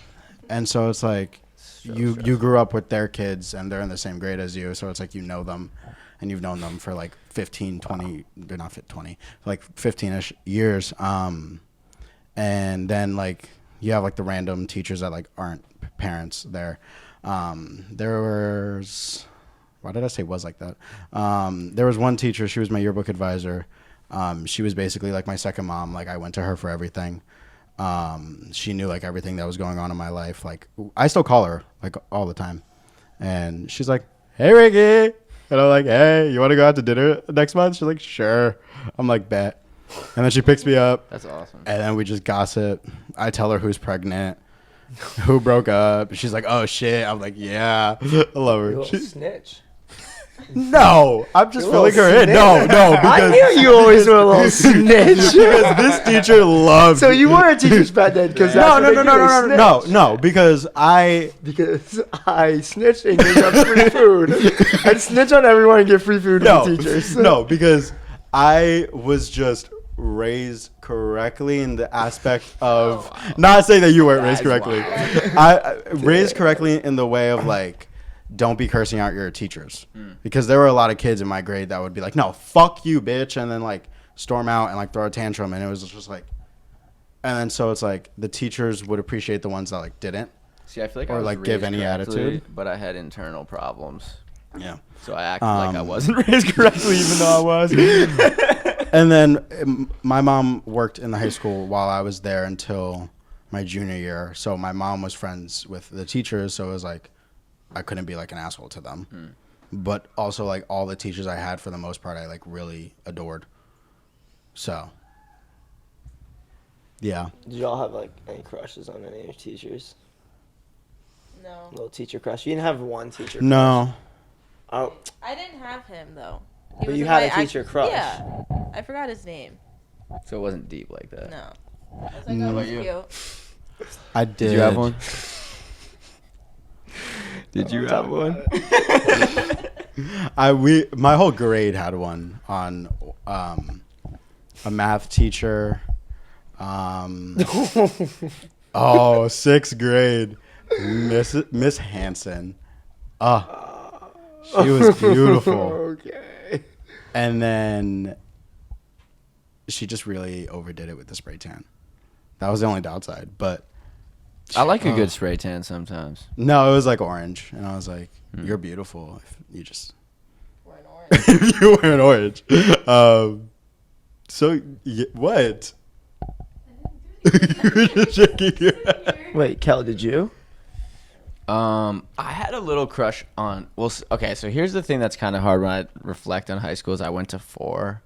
And so it's like So you stressful. grew up with their kids and they're in the same grade as you, so it's like you know them and you've known them for like 15, 20, they're not fit 20, like 15ish years. And then like you have like the random teachers that like aren't parents there. There was, why did I say was like that? There was one teacher, she was my yearbook advisor. She was basically like my second mom. Like I went to her for everything. She knew like everything that was going on in my life. Like I still call her like all the time, and she's like, "Hey, Ricky," and I'm like, "Hey, you want to go out to dinner next month?" She's like, "Sure." I'm like, "Bet," and then she picks me up, That's awesome. and then we just gossip. I tell her who's pregnant, who broke up. She's like, "Oh shit." I'm like, "Yeah." I love You her. little snitch. No, I'm just You filling little her in. No, snitch. no, I because knew you always were a little snitch. because this teacher loved. So you were a teacher's pet then? Because No, because Because I snitched and you got free food. I'd snitch on everyone and get free food from teachers. No, because I was just raised correctly in the aspect of not saying that you weren't raised correctly. I raised correctly in the way of like, don't be cursing out your teachers, because there were a lot of kids in my grade that would be like, "No, fuck you, bitch," and then like storm out and like throw a tantrum, and it was just like, and then so it's like the teachers would appreciate the ones that like didn't. See, I feel like Or, I was like, give raised any correctly, attitude. but I had internal problems. Yeah. So I acted like I wasn't raised correctly, even though I was. And then my mom worked in the high school while I was there until my junior year. So my mom was friends with the teachers. So it was like, I couldn't be like an asshole to them. But also like all the teachers I had, for the most part, I like really adored. So, yeah. Did y'all have like any crushes on any of your teachers? No. Little teacher crush. You didn't have one teacher crush. No. Oh, I didn't have him though. But was you in had my a teacher crush. Yeah. I forgot his name. So it wasn't deep like that. No. I was like, that was cute. I did. Did you have one? Did you have one? My whole grade had one on a math teacher. Sixth grade, Miss Hanson. She was beautiful. okay. And then she just really overdid it with the spray tan. That was the only downside. But I like a good spray tan sometimes. no, it was like orange, and I was like, "You're beautiful if you just We're in orange. if you were an orange." What? You're just shaking your head. Wait, Kel, did you? I had a little crush on. Okay. So here's the thing that's kind of hard when I reflect on high school. Is I went to 4,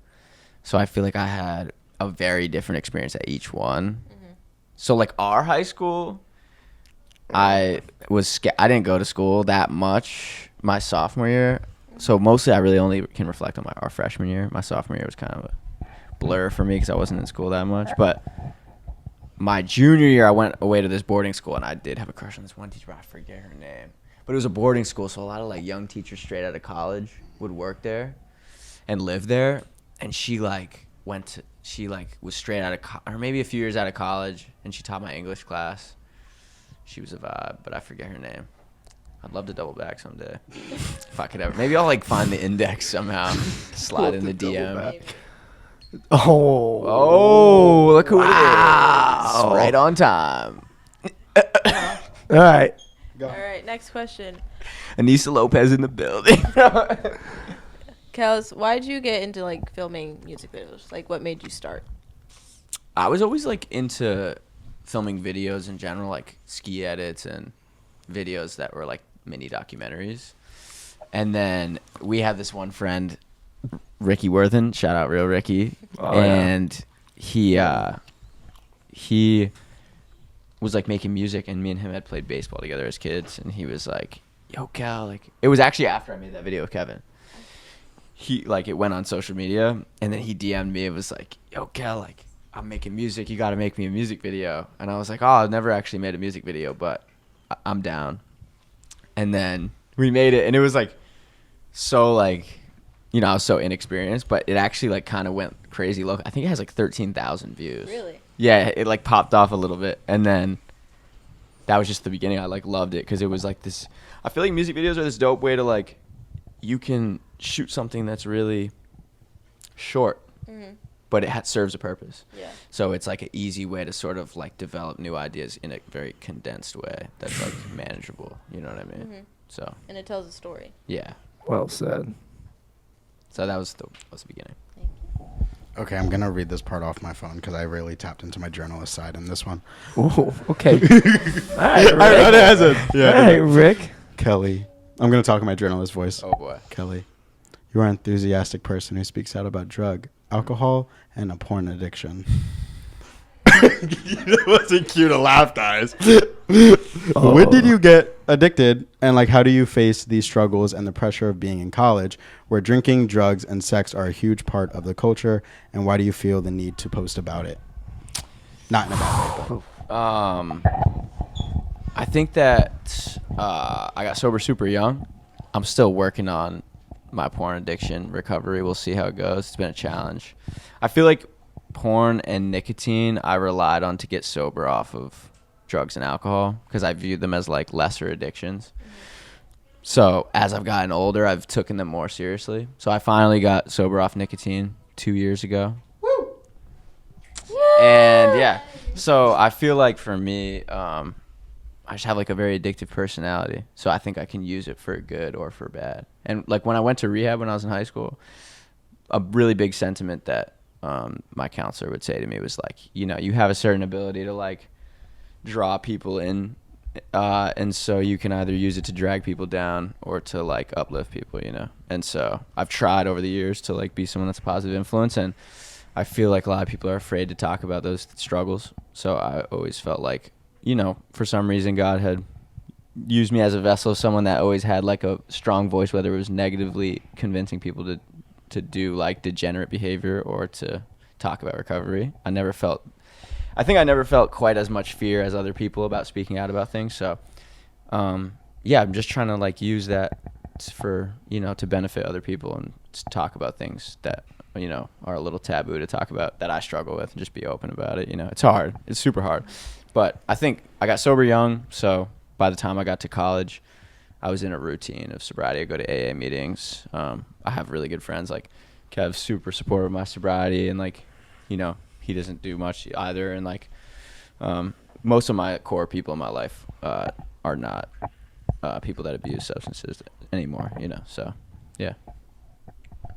so I feel like I had a very different experience at each one. So like our high school, I didn't go to school that much my sophomore year. So mostly I really only can reflect on our freshman year. My sophomore year was kind of a blur for me because I wasn't in school that much. But my junior year, I went away to this boarding school, and I did have a crush on this one teacher. I forget her name. But it was a boarding school, so a lot of like young teachers straight out of college would work there and live there. And she was straight out of or maybe a few years out of college, and she taught my English class. She was a vibe, but I forget her name. I'd love to double back someday. If I could ever. Maybe I'll like find the index somehow. Slide in the DM. Oh, look who it is. Right on time. All right. All right, next question. Anissa Lopez in the building. Kels, why did you get into like filming music videos? Like, what made you start? I was always like into filming videos in general, like ski edits and videos that were like mini documentaries. And then we had this one friend, Ricky Worthen, shout out real Ricky. And he was like making music, and me and him had played baseball together as kids, and he was like, "Yo, Cal," like it was actually after I made that video with Kevin. He like it went on social media, and then he DM'd me. It was like, "Yo, Cal, like I'm making music. You got to make me a music video." And I was like, "Oh, I've never actually made a music video, but I'm down." And then we made it, and it was like so like, you know, I was so inexperienced, but it actually like kind of went crazy. Look, I think it has like 13,000 views. Really? Yeah, it like popped off a little bit, and then that was just the beginning. I like loved it because it was like this. I feel like music videos are this dope way to like, you can shoot something that's really short, but it serves a purpose. Yeah. So it's like an easy way to sort of like develop new ideas in a very condensed way that's like manageable. You know what I mean? So And it tells a story. yeah. Well said. So that was the beginning. Thank you. Okay, I'm gonna read this part off my phone because I really tapped into my journalist side in this one. Ooh, okay. All right, Rick. Yeah. All right, Rick. Kelly, I'm gonna talk in my journalist voice. Oh boy. Kelly, you are an enthusiastic person who speaks out about drug, alcohol, and a porn addiction. It wasn't cute to laugh, guys. When did you get addicted, and like how do you face these struggles and the pressure of being in college where drinking, drugs, and sex are a huge part of the culture, and why do you feel the need to post about it? Not in a bad way, I think that I got sober super young. I'm still working on my porn addiction recovery. We'll see how it goes. It's been a challenge. I feel like porn and nicotine I relied on to get sober off of drugs and alcohol because I viewed them as like lesser addictions. So as I've gotten older, I've taken them more seriously. So I finally got sober off nicotine 2 years ago. Woo! And yeah, so I feel like for me, I just have like a very addictive personality. So I think I can use it for good or for bad. And like when I went to rehab when I was in high school, a really big sentiment that my counselor would say to me was like, you know, you have a certain ability to like draw people in, and so you can either use it to drag people down or to like uplift people, you know. And so I've tried over the years to like be someone that's a positive influence, and I feel like a lot of people are afraid to talk about those struggles. So I always felt like, you know, for some reason God had used me as a vessel, someone that always had like a strong voice, whether it was negatively convincing people to do like degenerate behavior or to talk about recovery. I think I never felt quite as much fear as other people about speaking out about things. So, yeah, I'm just trying to like use that for, you know, to benefit other people and to talk about things that, you know, are a little taboo to talk about that I struggle with and just be open about it. You know, it's hard. It's super hard. But I think I got sober young. So by the time I got to college, I was in a routine of sobriety. I go to AA meetings. I have really good friends. Like Kev's super supportive of my sobriety, and like, you know, he doesn't do much either. And like, most of my core people in my life are not people that abuse substances anymore. You know, so yeah.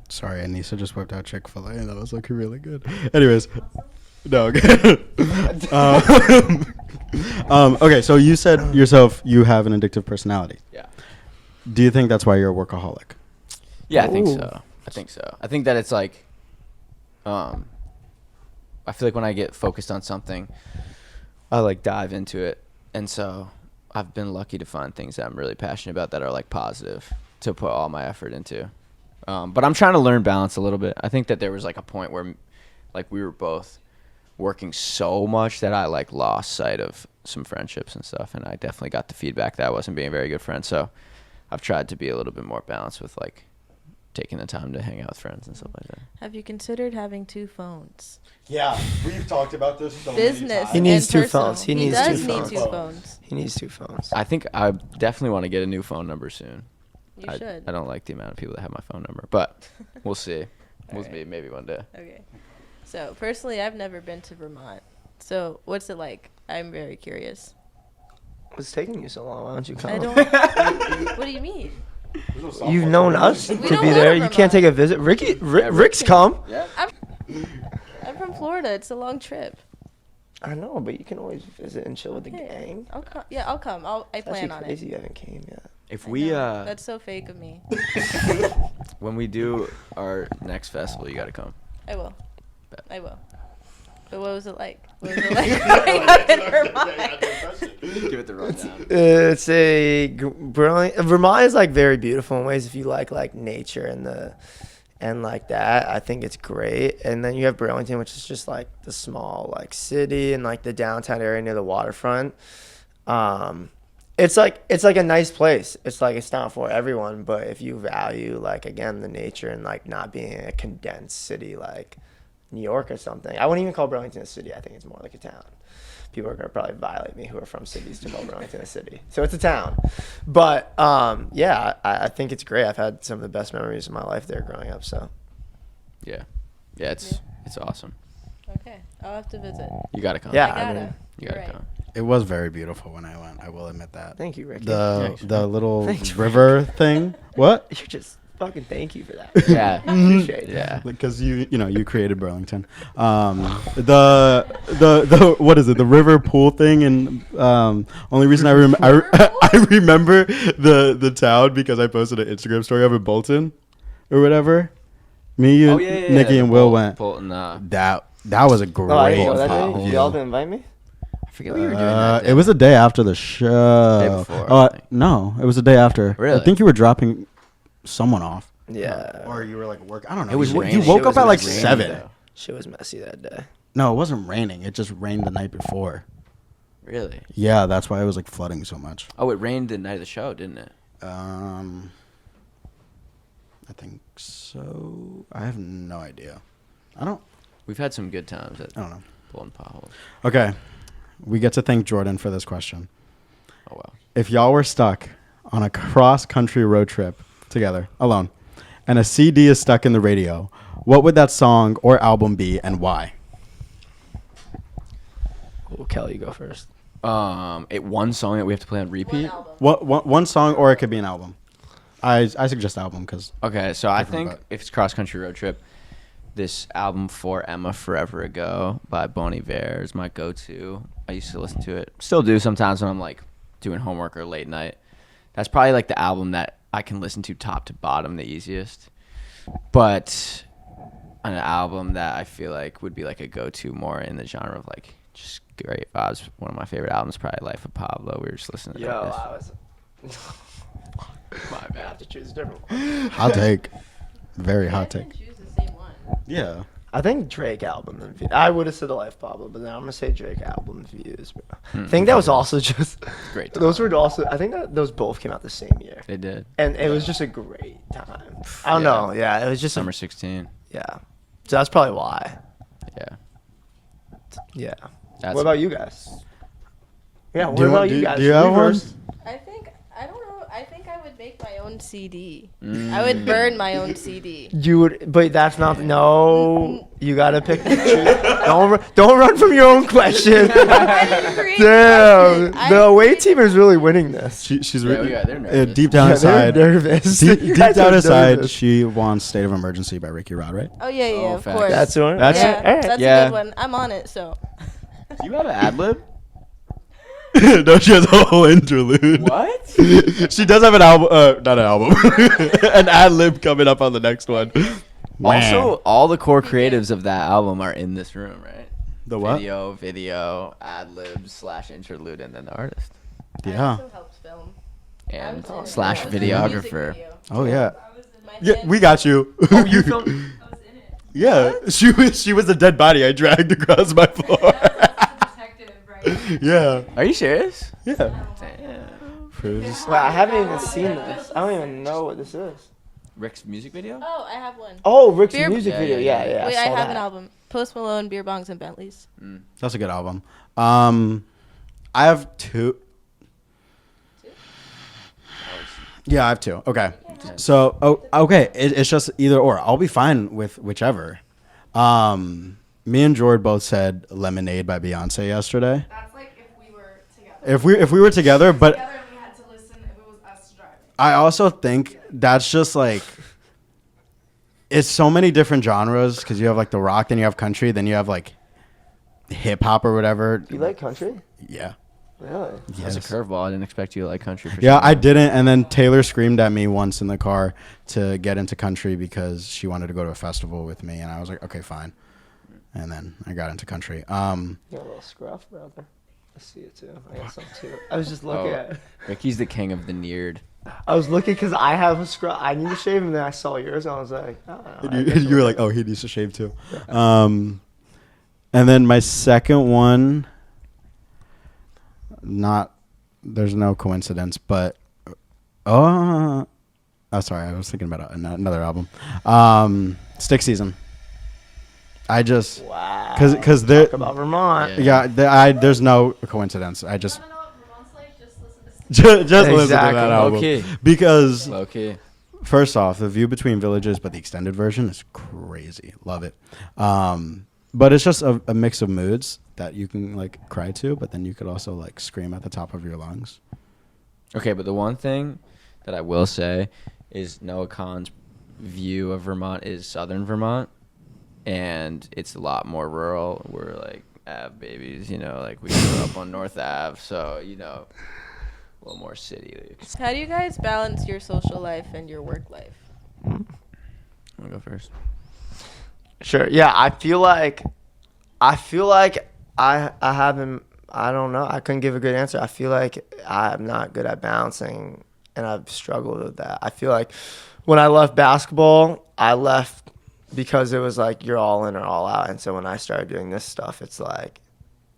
Sorry, Anissa just whipped out Chick-fil-A, and that was looking really good. Anyways, no. Okay. Okay, so you said yourself you have an addictive personality. Yeah. Do you think that's why you're a workaholic? Yeah, I think Ooh. so. I think that it's like, I feel like when I get focused on something, I like dive into it. And so I've been lucky to find things that I'm really passionate about that are like positive to put all my effort into. But I'm trying to learn balance a little bit. I think that there was like a point where like we were both working so much that I like lost sight of some friendships and stuff. And I definitely got the feedback that I wasn't being a very good friend. So I've tried to be a little bit more balanced with like taking the time to hang out with friends and stuff like that. Have you considered having 2 phones? Yeah, we've talked about this so Business. He needs and 2 personal. phones. He needs does 2 need phones. 2 phones. He needs 2 phones. I think I definitely want to get a new phone number soon. You should. I don't like the amount of people that have my phone number, but we'll see. We'll Alright. see, maybe one day. Okay. So personally, I've never been to Vermont. So what's it like? I'm very curious. What's taking you so long? Why don't you come? I don't. What do you mean? You've known us to don't be go there. to You can't Vermont. take a visit. Rick's come. Yeah. I'm from Florida. It's a long trip. I know, but you can always visit and chill with the Okay. gang. I'll come. Yeah, I'll come. I It's plan actually on crazy it. you haven't came yet. If I we know. That's so fake of me. when we do our next festival, you got to come. I will. Bet. I will. But what was it like? What was it like growing up in Vermont? Give it the rundown. It's Vermont is like very beautiful in ways if you like nature and like that. I think it's great. And then you have Burlington, which is just like the small like city and like the downtown area near the waterfront. It's like a nice place. It's like it's not for everyone, but if you value like again the nature and like not being a condensed city like New York or something. I wouldn't even call Burlington a city. I think it's more like a town. People are going to probably violate me who are from cities to call Burlington a city. So it's a town. But, yeah, I think it's great. I've had some of the best memories of my life there growing up. So Yeah. Yeah, it's awesome. Okay, I'll have to visit. You got to come. Yeah, I gotta. I mean, You got to You're right. come. It was very beautiful when I went. I will admit that. thank you, Ricky. The Thanks, the man. little Thanks, river thing. What? You're just fucking thank you for that. Yeah. Appreciate it. Yeah. Because you created Burlington. The what is it? The river pool thing, and only reason I remember the town because I posted an Instagram story of it, Bolton, or whatever. Me, you, Nikki, and Will went. Bolton, That was a great. Oh, I didn't go that pothole. day. Y'all didn't invite me? I forget what you were doing that day. It was the day after the show. Day before, I think. No, it was the day after. Really? I think you were dropping someone off. Yeah. Or you were like work. I don't know. It was you raining. woke It up was at like raining, 7. though. Shit was messy that day. No, it wasn't raining. It just rained the night before. Really? Yeah, that's why it was like flooding so much. Oh, it rained the night of the show, didn't it? I think so. I have no idea. We've had some good times at I don't know. Bolton potholes. Okay. We get to thank Jordan for this question. Oh, wow. If y'all were stuck on a cross-country road trip together, alone, and a CD is stuck in the radio, what would that song or album be and why? Well, Kelly, you go first. One song that we have to play on repeat. One song or it could be an album. I suggest album because Okay, so I Different think vibe. if it's cross country road trip, this album For Emma Forever Ago by Bon Iver is my go-to. I used to listen to it, still do sometimes when I'm like doing homework or late night. That's probably like the album that I can listen to top to bottom the easiest. But an album that I feel like would be like a go-to more in the genre of like just great vibes. One of my favorite albums, probably Life of Pablo. We were just listening to Yo, this. I was. My I bad. have to choose a different one. hot take. Very I hot didn't take. choose the same one. Yeah. I think Drake album. I would have said the Life Pablo, but then I'm gonna say Drake album views. Bro. I think that was also just Great Those time. were also. I think that those both came out the same year, They did. and it was just a great time. I don't Yeah. know. Yeah, it was just Summer 16. Yeah, so that's probably why. Yeah. Yeah. That's What about you guys? Yeah. What Do you about want- you do- guys? do you have You one? first. I don't know. I think I would make my own CD. Mm. I would burn my own CD. You would, but that's not. No, you gotta pick. Don't run from your own question. Damn, the away team is really winning this. She's Yeah, really they're nervous. deep down Yeah, inside. they're nervous. Deep, You deep guys down are inside, nervous. she wants "State of Emergency" by Ricky Rod, right? Oh yeah, Oh, of facts. course. That's the one. That's yeah, it? All right. that's Yeah. a good one. I'm on it. So. Do you have an ad lib? No, she has a whole interlude. What? She does have an album, not an album, an ad lib coming up on the next one. Also, all the core creatives of that album are in this room, right? The what? Video, ad libs / interlude, and then the artist Yeah. Also helps film. and I was in it. / I was in the music videographer. video. Oh yeah. My Yeah, band- we got you. Oh, you filmed? I was in it. Yeah, she was a dead body I dragged across my floor. That's a detective, right? Yeah. Are you serious? Yeah. Damn. Proves- Wow, I haven't even seen this. I don't even know what this is. Rick's music video? Oh, I have one. Oh, Rick's Beer- music Yeah, video. yeah, Yeah, yeah. Wait, I I saw have that. an album. Post Malone, Beer Bongs, and Bentleys. That's a good album. I have two. Yeah, I have two. Okay. So, okay. It's just either or. I'll be fine with whichever. Me and Jord both said Lemonade by Beyonce yesterday. That's like if we were together. If we were together, but Together and we had to listen if it was us driving. I also think that's just like it's so many different genres because you have like the rock, then you have country, then you have like hip hop or whatever. You like country? Yeah. Really? That's a Yes. curveball. I didn't expect you to like country for Yeah, some I reason. didn't. And then Taylor screamed at me once in the car to get into country because she wanted to go to a festival with me, and I was like, okay, fine. And then I got into country. You got a little scruff, brother. I see it too. I got some too. I was just looking at. Ricky's the king of the neared. I was looking because I have a scruff. I need to shave, and then I saw yours, and I was like, oh, I guess You were like, oh, he needs to shave too. And then my second one, there's no coincidence, but sorry, I was thinking about another album. Stick Season. I just wow. because there Talk about Vermont. Yeah. there's no coincidence. I just Want to know what Vermont's like? Just listen to just listen to Exactly. that album Okay. because Low key. first off, the View Between Villages, but the extended version is crazy. Love it. But it's just a mix of moods that you can like cry to, but then you could also like scream at the top of your lungs. Okay, but the one thing that I will say is Noah Khan's view of Vermont is southern Vermont, and it's a lot more rural. We're like Ave babies, you know, like we grew up on North Ave, so you know, a little more city. How do you guys balance your social life and your work life? I'm gonna go first. Sure. Yeah, I feel like I haven't. I don't know. I couldn't give a good answer. I feel like I'm not good at balancing, and I've struggled with that. I feel like when I left basketball, I left because it was like you're all in or all out. And so when I started doing this stuff, it's like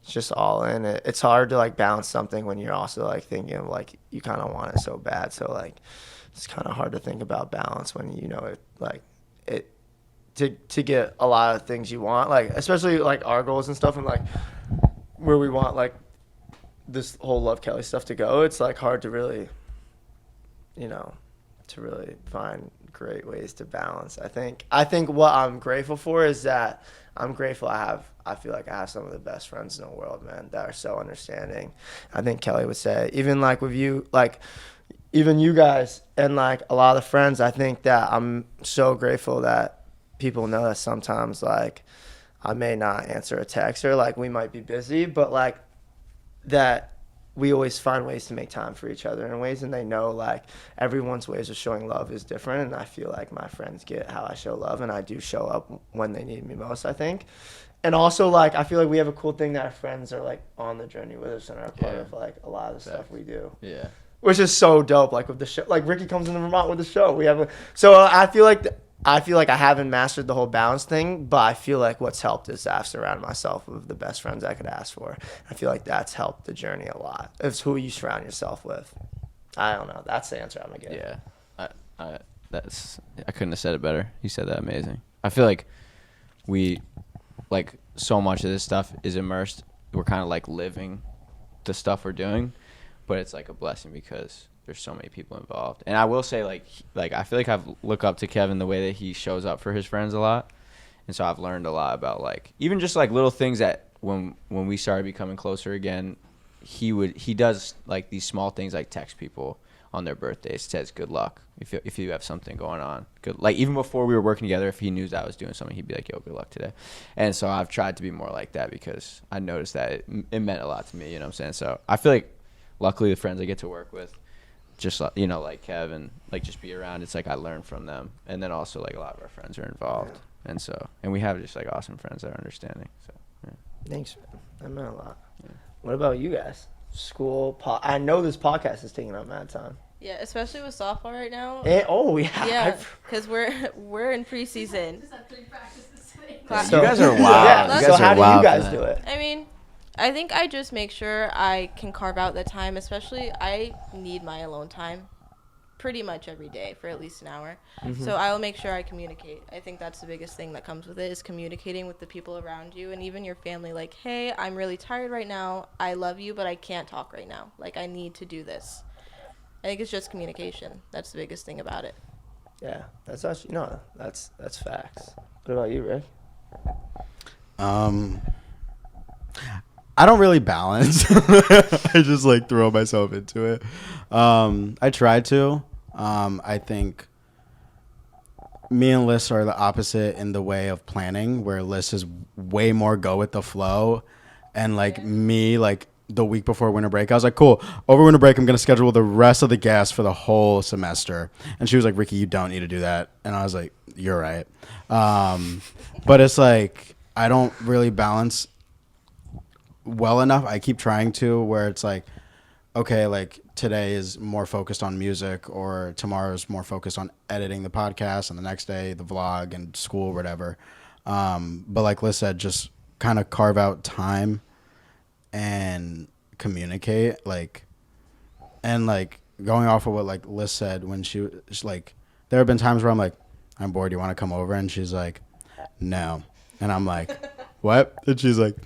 it's just all in. It's hard to like balance something when you're also like thinking of like you kind of want it so bad. So like it's kind of hard to think about balance when you know it like it to get a lot of things you want, like especially like our goals and stuff, and like where we want like this whole Love Kelly stuff to go. It's like hard to really, you know, to really find great ways to balance. I think what I'm grateful for is that I'm grateful I feel like I have some of the best friends in the world, man, that are so understanding. I think Kelly would say, even like with you, like even you guys and like a lot of the friends, I think that I'm so grateful that people know that sometimes like I may not answer a text or like we might be busy, but like that we always find ways to make time for each other in ways, and they know like everyone's ways of showing love is different, and I feel like my friends get how I show love, and I do show up when they need me most, I think. And also like I feel like we have a cool thing that our friends are like on the journey with us and are part of like a lot of the stuff we do. Yeah. Which is so dope. Like with the show, like Ricky comes into Vermont with the show. I feel like I haven't mastered the whole balance thing, but I feel like what's helped is I've surrounded myself with the best friends I could ask for. I feel like that's helped the journey a lot. It's who you surround yourself with. I don't know. That's the answer I'm gonna give. Yeah. I couldn't have said it better. You said that amazing. I feel like we like so much of this stuff is immersed. We're kind of like living the stuff we're doing, but it's like a blessing because there's so many people involved. And I will say like I feel like I've looked up to Kevin the way that he shows up for his friends a lot. And so I've learned a lot about like even just like little things that when we started becoming closer again, he does like these small things like text people on their birthdays, says good luck if you have something going on. Good, like even before we were working together, if he knew that I was doing something, he'd be like, yo, good luck today. And so I've tried to be more like that because I noticed that it meant a lot to me, you know what I'm saying? So I feel like luckily the friends I get to work with, just like, you know, like Kevin, like just be around, it's like I learn from them. And then also like a lot of our friends are involved. Yeah. And we have just like awesome friends that are understanding. So yeah. Thanks, man. That meant a lot. Yeah. What about you guys? School, I know this podcast is taking up mad time. Yeah, especially with softball right now. Yeah. Yeah, because we're in preseason. Just had 3 practices today. So, you guys are wild. Yeah. You guys So are how do wild you guys for that. do it? I mean, I think I just make sure I can carve out the time, especially I need my alone time pretty much every day for at least an hour. Mm-hmm. So I'll make sure I communicate. I think that's the biggest thing that comes with it is communicating with the people around you and even your family. Like, hey, I'm really tired right now. I love you, but I can't talk right now. Like, I need to do this. I think it's just communication. That's the biggest thing about it. Yeah, that's actually that's facts. What about you, Rick? I don't really balance. I just like throw myself into it. I try to. I think me and Liz are the opposite in the way of planning, where Liz is way more go with the flow, and like me, like the week before winter break, I was like, cool, over winter break, I'm going to schedule the rest of the gas for the whole semester. And she was like, Ricky, you don't need to do that. And I was like, you're right. But it's like, I don't really balance well enough. I keep trying to, where it's like, okay, like today is more focused on music, or tomorrow's more focused on editing the podcast, and the next day the vlog and school, whatever. But like Liz said, just kind of carve out time and communicate, like, and like going off of what like Liz said, when she was like, there have been times where I'm like, I'm bored, you want to come over? And she's like, no. And I'm like, what? And she's like,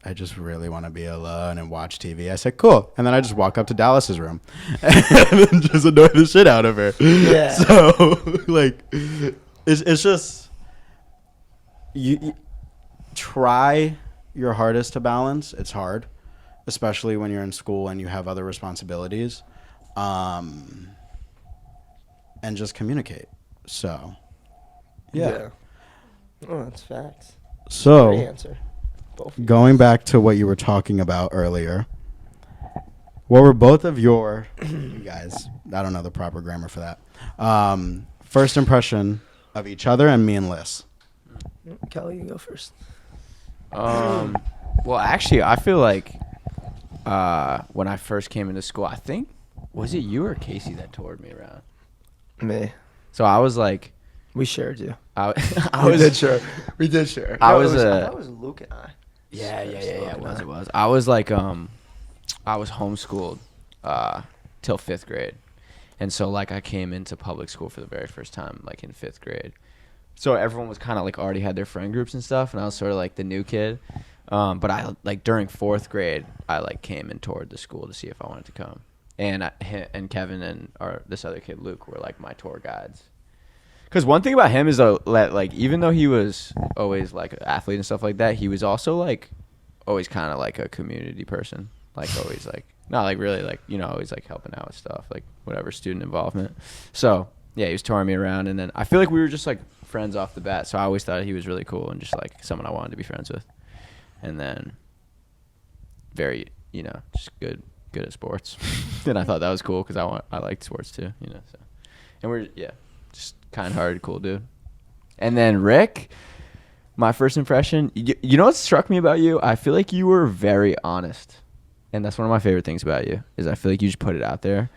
I just really want to be alone and watch TV. I said, cool. And then I just walk up to Dallas's room and just annoy the shit out of her. Yeah. So like, it's just, you try your hardest to balance. It's hard, especially when you're in school and you have other responsibilities, and just communicate. So Yeah. Oh, that's facts. Great So, answer. Both. going back to what you were talking about earlier, what were both of your, you guys, I don't know the proper grammar for that, first impression of each other and me and Liz? Kelly, you go first. Well, actually, I feel like when I first came into school, I think, was it you or Casey that toured me around? Me. So I was like, We shared you. I We did share. We did share. I No, was, I thought it was Luke and I. Yeah, Luke and I. it was. I was like, I was homeschooled till 5th grade. And so, like, I came into public school for the very first time, like, in 5th grade. So everyone was kind of, like, already had their friend groups and stuff, and I was sort of, like, the new kid. But I, like, during 4th grade, I, like, came and toured the school to see if I wanted to come. And and Kevin and this other kid, Luke, were, like, my tour guides. Because one thing about him is, like, even though he was always, like, an athlete and stuff like that, he was also, like, always kind of, like, a community person. Like, always, like, not, like, really, like, you know, always, like, helping out with stuff, like, whatever, student involvement. So, yeah, he was touring me around. And then I feel like we were just, like, friends off the bat. So I always thought he was really cool and just, like, someone I wanted to be friends with. And then very, you know, just good at sports. And I thought that was cool because I liked sports too, you know. So, and we're, yeah, just kind-hearted, cool dude. And then Rick, my first impression, you know what struck me about you? I feel like you were very honest. And that's one of my favorite things about you, is I feel like you just put it out there.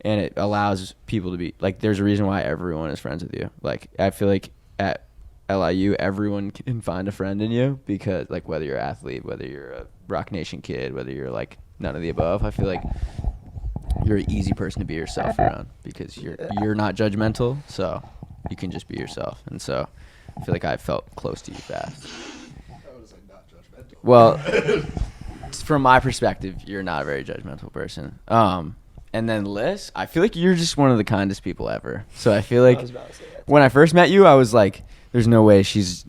And it allows people to be, like, there's a reason why everyone is friends with you. Like, I feel like at LIU, everyone can find a friend in you because, like, whether you're an athlete, whether you're a Rock Nation kid, whether you're, like, none of the above, I feel like you're an easy person to be yourself around because you're not judgmental, so you can just be yourself. And so I feel like I felt close to you fast. I was like, not judgmental. Well, from my perspective, you're not a very judgmental person. And then Liz, I feel like you're just one of the kindest people ever. So I feel like when I first met you, I was like, there's no way she's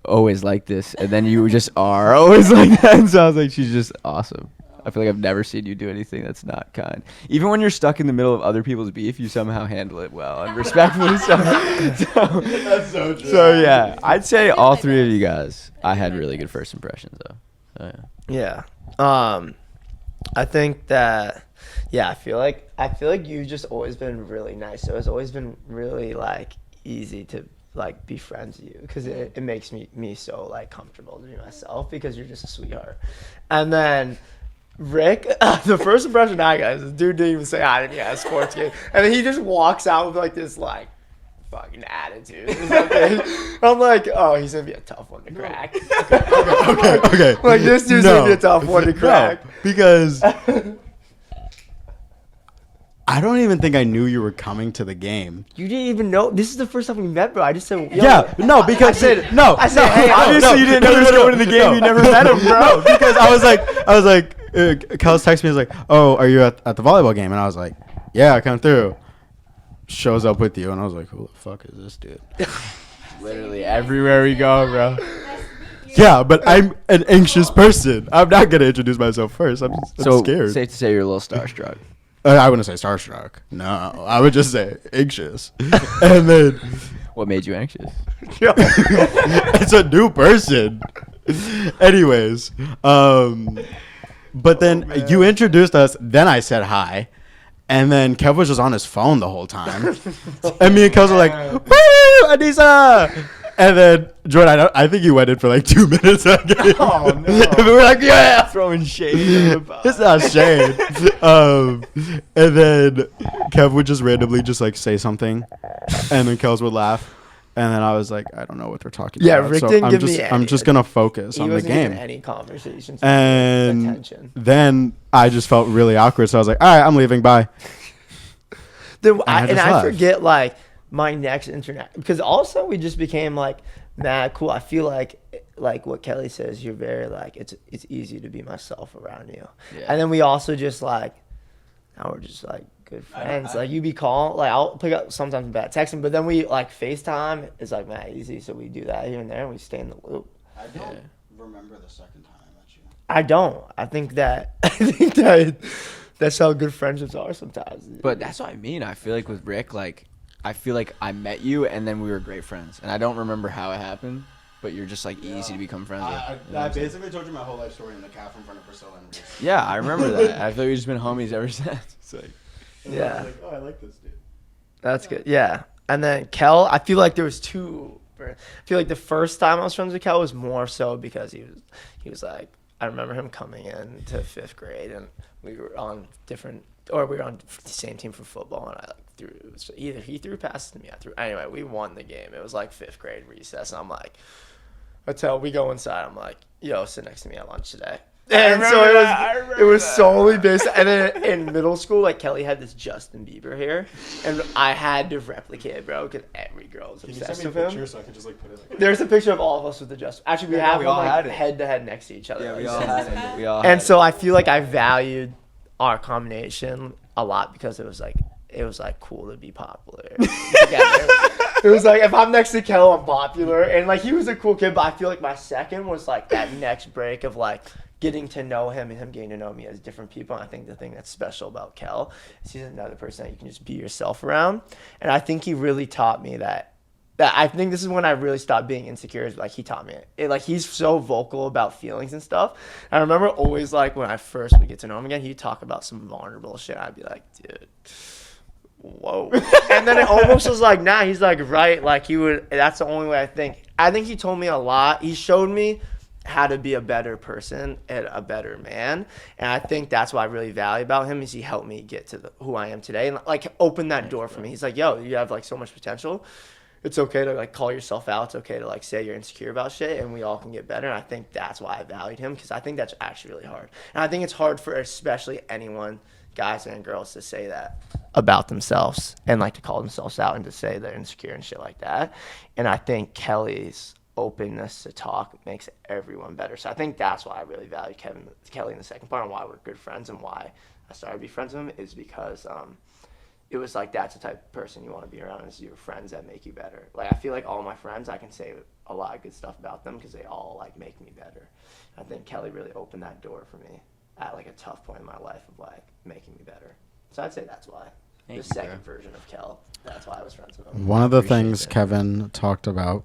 always like this. And then you just are always like that. And so I was like, she's just awesome. I feel like I've never seen you do anything that's not kind. Even when you're stuck in the middle of other people's beef, you somehow handle it well and respectfully. That's so true. So yeah, I'd say all three of you guys, I had really good first impressions though. So, yeah. Yeah. I think that, yeah, I feel like you've just always been really nice. So it's always been really, like, easy to, like, be friends with you because it makes me so, like, comfortable to be myself because you're just a sweetheart. And then Rick, the first impression I got is this dude didn't even say hi to me at a sports game. And then he just walks out with, like, this, like, fucking attitude or something. I'm like, oh, he's gonna be a tough one to crack. Okay. Like, this dude's gonna be a tough one to crack. No, because I don't even think I knew you were coming to the game. You didn't even know. This is the first time we met, bro. I just said, yo. Yeah, no, because I said, hey, obviously you didn't know he was going to the game. You never met him, bro. No, because I was like, Kels texted me. He was like, oh, are you at the volleyball game? And I was like, yeah, come through. Shows up with you, and I was like, who the fuck is this dude? Literally everywhere we go, bro. Yeah, but I'm an anxious person. I'm not gonna introduce myself first. I'm scared. Safe to say you're a little starstruck. I wouldn't say starstruck. No, I would just say anxious. And then, What made you anxious? it's a new person. Anyways, but then you introduced us. Then I said hi. And then Kev was just on his phone the whole time. And me and Kev were like, woo, Anissa! And then, Jordan, I think you went in for like 2 minutes. Oh, no. And we were like, yeah! Throwing shade. It's not shade. And then Kev would just randomly just like say something. And then Kels would laugh. And then I was like, I don't know what they're talking about. Yeah, Rick didn't give me any. I'm just going to focus on the game. Any conversations. And attention. then I just felt really awkward. So I was like, all right, I'm leaving. Bye. I forget, like, my next internet. Because also we just became, like, mad cool. I feel like what Kelly says, you're very, like, it's easy to be myself around you. Yeah. And then we also just, like, now we're just, like, good friends. Like, you be calling, like, I'll pick up sometimes bad texting, but then we, like, FaceTime is, like, mad easy. So we do that here and there, and we stay in the loop. I don't remember the second time I met you. I don't. I think that that's how good friendships are sometimes. But that's what I mean. I feel like with Rick, like, I feel like I met you and then we were great friends, and I don't remember how it happened, but you're just like easy to become friends with. You know I what I'm saying? basically told you my whole life story in the calf in front of Priscilla and Reese. Yeah, I remember that. I feel like we've just been homies ever since. It's like, And Yeah. I was like, oh, I like this dude. That's good. Yeah. And then Kel, I feel like there was two. I feel like the first time I was friends with Kel was more so because he was like, I remember him coming in to 5th grade and we were on the same team for football, and I like threw, either he threw passes to me, I threw. Anyway, we won the game. It was like 5th grade recess, and I'm like, we go inside. I'm like, yo, sit next to me at lunch today. And so it was solely based. And then in middle school, like Kelly had this Justin Bieber hair, and I had to replicate it, bro, because every girl was Can you obsessed send me with a picture him. so I can just like put it like There's a picture of all of us with the Justin. Actually, we have we them all had like it. head to head next to each other. yeah, like, we all so- had it. We all had And it. so I feel like I valued our combination a lot because it was like cool to be popular together. It was like if I'm next to Kel, I'm popular, and like he was a cool kid. But I feel like my second was like that next break of like getting to know him and him getting to know me as different people. And I think the thing that's special about Kel is he's another person that you can just be yourself around. And I think he really taught me that I think this is when I really stopped being insecure. Is like he taught me it. Like he's so vocal about feelings and stuff. I remember always like when I first would get to know him again, he'd talk about some vulnerable shit. I'd be like, dude, whoa. And then it almost was like, nah, he's like right. Like he would. That's the only way I think. I think he told me a lot. He showed me how to be a better person and a better man. And I think that's what I really value about him is he helped me get to who I am today and like open that door for me. He's like, yo, you have like so much potential. It's okay to like call yourself out. It's okay to like say you're insecure about shit, and we all can get better. And I think that's why I valued him, because I think that's actually really hard. And I think it's hard for especially anyone, guys and girls, to say that about themselves and like to call themselves out and to say they're insecure and shit like that. And I think Kelly's openness to talk makes everyone better. So I think that's why I really value Kelly in the second part, and why we're good friends and why I started to be friends with him is because it was like that's the type of person you want to be around, is your friends that make you better. Like I feel like all my friends, I can say a lot of good stuff about them because they all like make me better. I think Kelly really opened that door for me at like a tough point in my life of like making me better. So I'd say that's why. Thank The you, second bro. version of Kel. That's why I was friends with him. One of the Appreciate things it. Kevin talked about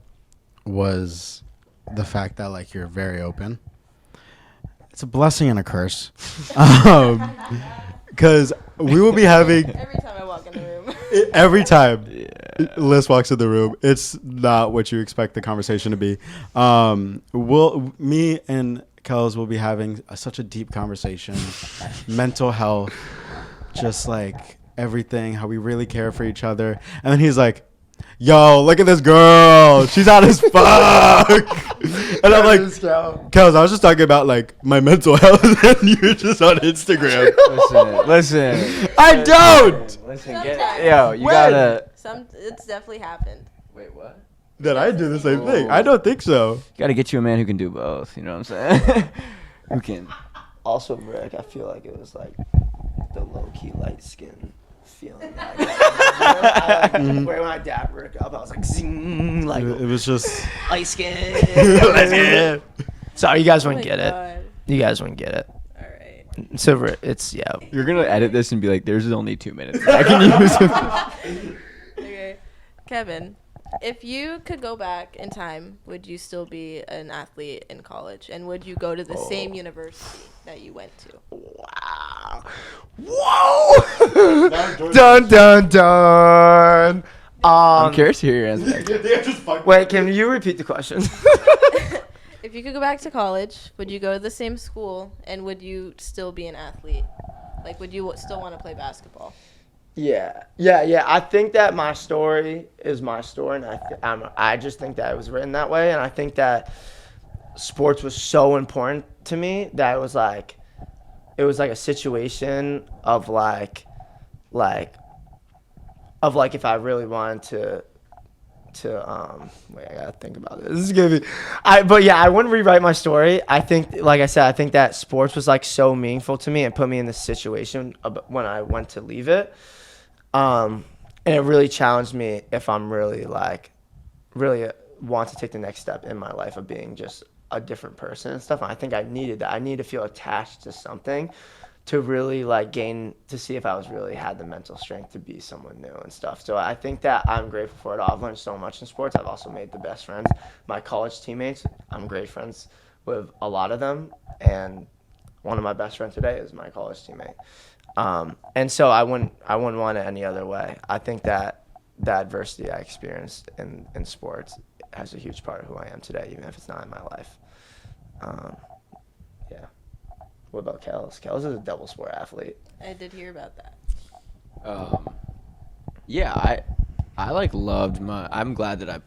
was the fact that like you're very open. It's a blessing and a curse. Because we will be having Every time I walk in the room. every time Liz walks in the room, it's not what you expect the conversation to be. Me and Kels will be having such a deep conversation, mental health, just like everything, how we really care for each other. And then he's like, yo, look at this girl. She's hot as fuck. And I'm like, Kels, I was just talking about like my mental health and you're just on Instagram. Listen. I don't. Listen, Sometimes. yo, you When? gotta. It's definitely happened. Wait, what? That I do the same thing. I don't think so. You gotta get you a man who can do both. You know what I'm saying? Who can? Also, Rick, I feel like it was like the low-key light skin feeling. Where when I dapped Rick up, I was like, zing, like It was just. light skin. Sorry, you guys Oh wouldn't my get it. God. You guys wouldn't get it. All right. So it's You're gonna edit this and be like, "There's only 2 minutes. I can use it." Okay. Kevin, if you could go back in time, would you still be an athlete in college? And would you go to the same university that you went to? Wow. Whoa. Dun dun dun. I'm curious to hear your answer. Wait, can you repeat the question? If you could go back to college, would you go to the same school, and would you still be an athlete? Like, would you still want to play basketball? Yeah. I think that my story is my story, and I just think that it was written that way, and I think that sports was so important to me that it was like a situation of like if I really wanted to wait, I gotta think about this. This is gonna be, I wouldn't rewrite my story. I think, like I said, I think that sports was like so meaningful to me and put me in this situation when I went to leave it. And it really challenged me if I'm really want to take the next step in my life of being just a different person and stuff. And I think I needed that. I needed to feel attached to something to really like to see if I was really had the mental strength to be someone new and stuff. So I think that I'm grateful for it. I've learned so much in sports. I've also made the best friends. My college teammates, I'm great friends with a lot of them, and one of my best friends today is my college teammate. And so I wouldn't want it any other way. I think that the adversity I experienced in sports has a huge part of who I am today, even if it's not in my life. Yeah. What about Kels? Kels is a double sport athlete. I did hear about that. Yeah, I like loved I'm glad that I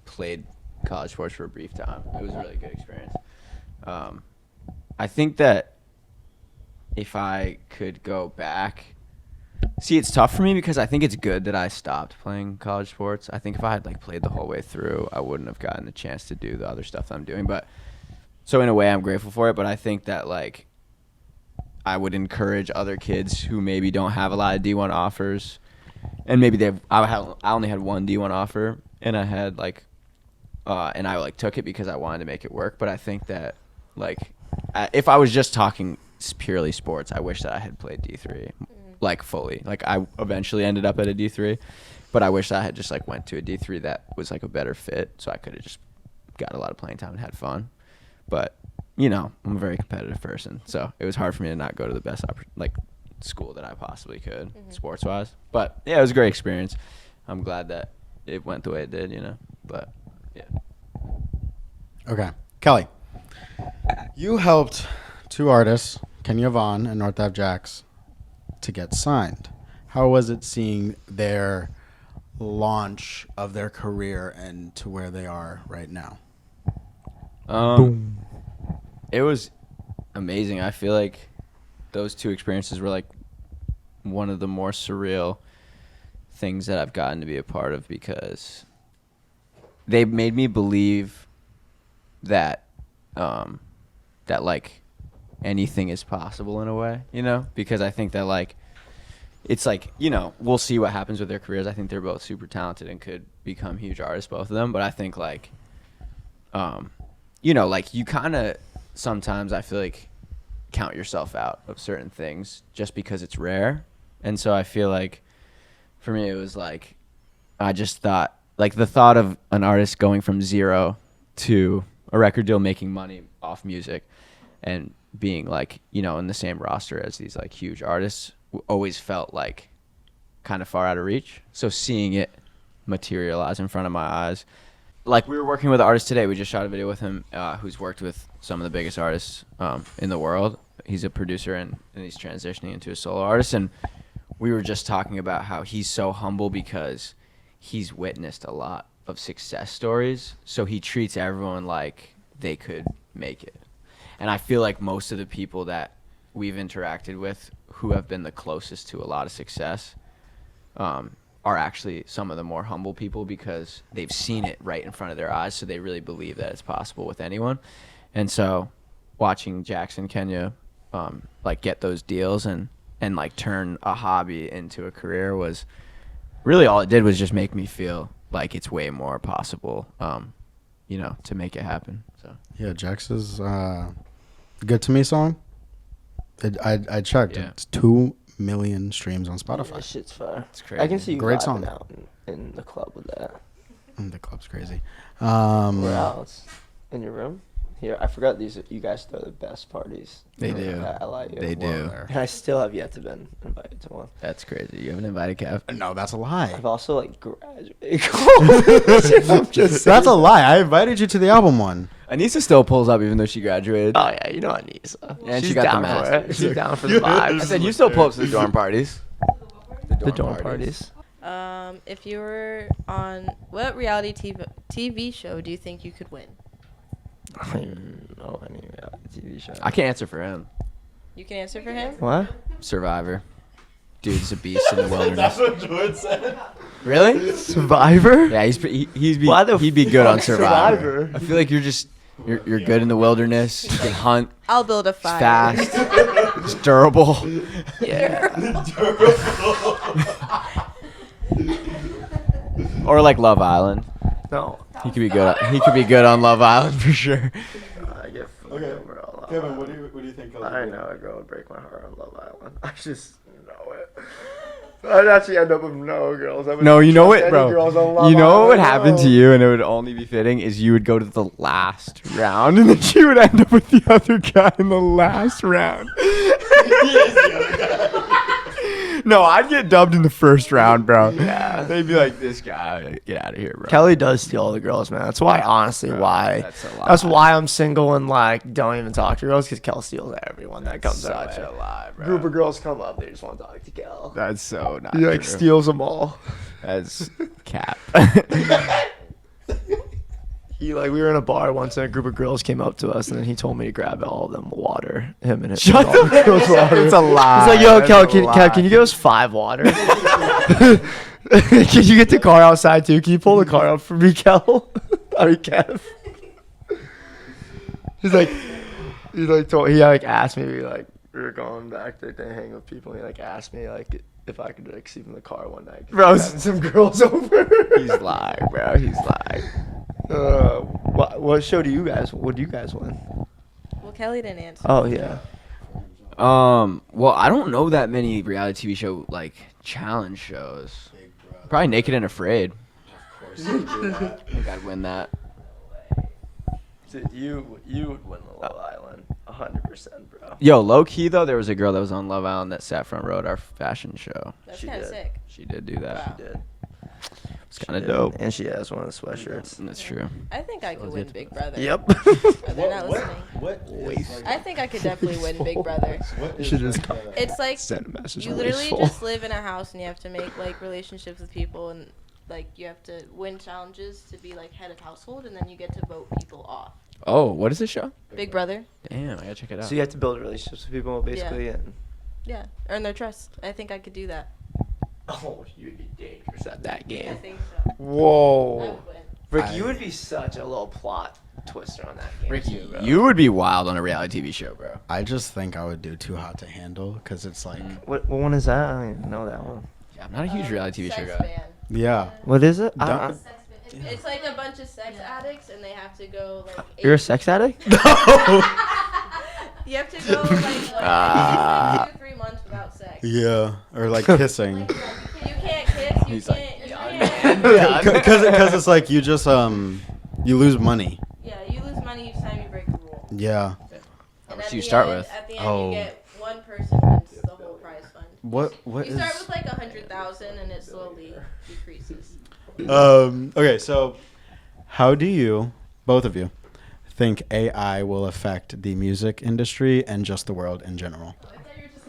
played college sports for a brief time. It was a really good experience. I think that if I could go back, see, it's tough for me because I think it's good that I stopped playing college sports. I think if I had like played the whole way through, I wouldn't have gotten the chance to do the other stuff that I'm doing. But so in a way, I'm grateful for it. But I think that like I would encourage other kids who maybe don't have a lot of D1 offers, and maybe I only had one D1 offer, and I had like, and I like took it because I wanted to make it work. But I think that like if I was just talking purely sports, I wish that I had played D3 like fully. Like I eventually ended up at a D3, but I wish that I had just like went to a D3 that was like a better fit, so I could have just got a lot of playing time and had fun. But you know, I'm a very competitive person, so it was hard for me to not go to the best school that I possibly could, sports wise. But yeah, it was a great experience. I'm glad that it went the way it did, you know. But yeah. Okay, Kelly, you helped two artists, Kenya Vaughn and North Ave Jax, to get signed. How was it seeing their launch of their career and to where they are right now? It was amazing. I feel like those two experiences were like one of the more surreal things that I've gotten to be a part of, because they made me believe that that like anything is possible in a way, you know, because I think that like it's like, you know, we'll see what happens with their careers. I think they're both super talented and could become huge artists, both of them. But I think like you know, like you kind of sometimes I feel like count yourself out of certain things just because it's rare. And so I feel like for me it was like I just thought like the thought of an artist going from zero to a record deal, making money off music and being like, you know, in the same roster as these like huge artists always felt like kind of far out of reach. So seeing it materialize in front of my eyes, like we were working with an artist today. We just shot a video with him who's worked with some of the biggest artists in the world. He's a producer and he's transitioning into a solo artist. And we were just talking about how he's so humble because he's witnessed a lot of success stories. So he treats everyone like they could make it. And I feel like most of the people that we've interacted with who have been the closest to a lot of success are actually some of the more humble people because they've seen it right in front of their eyes, so they really believe that it's possible with anyone. And so watching Jackson, Kenya, like get those deals and like turn a hobby into a career was really all it did was just make me feel like it's way more possible, you know, to make it happen. So yeah, Jax's Good To Me song, I checked. Yeah. It's 2 million streams on Spotify. That shit's fire. It's crazy. I can see you Great vibing song. out in the club with that. The club's crazy. Where else? In your room? Here, I forgot you guys throw the best parties. They do. At LIU. They do. And I still have yet to been invited to one. That's crazy. You haven't invited Kev? No, that's a lie. I've also like graduated. I'm just That's a lie. I invited you to the album one. Anissa still pulls up even though she graduated. Oh yeah, you know Anissa. And She's she got the down for master's. it. She's down for the vibes. I said you still pull up to the dorm parties. The dorm parties. If you were on what reality TV show do you think you could win? I don't know any reality TV show. I can't answer for him. You can answer for him. What? Survivor. Dude's a beast in the wilderness. That's what Jordan said. Really? Survivor? Yeah, Why the he'd be good on fuck Survivor. Survivor? I feel like you're good in the wilderness. You can hunt. I'll build a It's fire. fast. It's durable. Yeah. Or like Love Island. No. He could be good. He could be good on Love Island for sure. I get Okay. overall. Kevin, what do you think I know a girl would break my heart on Love Island. I just know it. I'd actually end up with no girls. I wouldn't No, you know trust what, any bro? girls on Love You know what would Island, happen no. to you, and it would only be fitting, is you would go to the last round, and then she would end up with the other guy in the last round. No, I'd get dubbed in the first round, bro. Yeah. They'd be like, "This guy, get out of here, bro." Kelly does steal all the girls, man. That's why, honestly, why. That's a lie. That's why I'm single and like don't even talk to girls, because Kel steals everyone that comes out. Such a lie, bro. Group of girls come up, they just want to talk to Kel. That's so not He like true. steals them all. That's cap. He like we were in a bar once and a group of girls came up to us and then he told me to grab all of them water. Him and his Shut all the girls water. It's a lie. He's like, yo, That's Kel, a lie. can you give us 5 water? Can you get the car outside too? Can you pull the car up for me, Kel? I mean, Kev. He asked me like we were going back to hang with people. And he like asked me like if I could like sleep in the car one night. Bro, Having some girls over. He's lying, bro. He's lying. What show do you guys? What do you guys win? Well, Kelly didn't answer. Oh yeah. Well, I don't know that many reality TV show like challenge shows. Probably Naked and Afraid. I think I'd win that. Dude, you would win the Love Island 100%, bro. Yo, low key though, there was a girl that was on Love Island that sat front row at our fashion show. That's She kind of did. sick. She did do that. Wow. She did. It's kind of dope. And she has one of the sweatshirts. That's true. I think I could win Big Brother. Yep. Are they not listening? What is, like, I think I could definitely win Big Brother. what You is should just like, come. It's like Send a message you on literally your just soul. live in a house and you have to make like relationships with people and like you have to win challenges to be like head of household and then you get to vote people off. Oh, what is this show? Big Brother. Damn, I gotta check it out. So you have to build relationships with people, basically, and Yeah. Earn their trust. I think I could do that. oh, you'd be dangerous at that I game. think so. I Whoa, would win. Rick, you would be such a little plot twister on that game. Ricky, too, bro. you would be wild on a reality TV show, bro. I just think I would do Too Hot to Handle because it's like, What one is that? I don't even know that one. Yeah, I'm not a huge reality TV show Sex guy. ban. yeah. What is it? Don't- Sex fit. It's like a bunch of sex addicts and they have to go like. You're a 8 sex addict? You have to go like Ah. 2 to 3 months without sex. Yeah, or like kissing. You can't kiss. You He's like, can't. "Yeah, you man." can't. Yeah. Because it's like you just you lose money. Yeah, you lose money each time you break the rule. Yeah. How And much at do you the start end- with? At the end, Oh. you get one person wins the whole prize fund. What You start with like 100,000 and it slowly decreases. Okay, so how do you, both of you, think AI will affect the music industry and just the world in general? I thought you were just.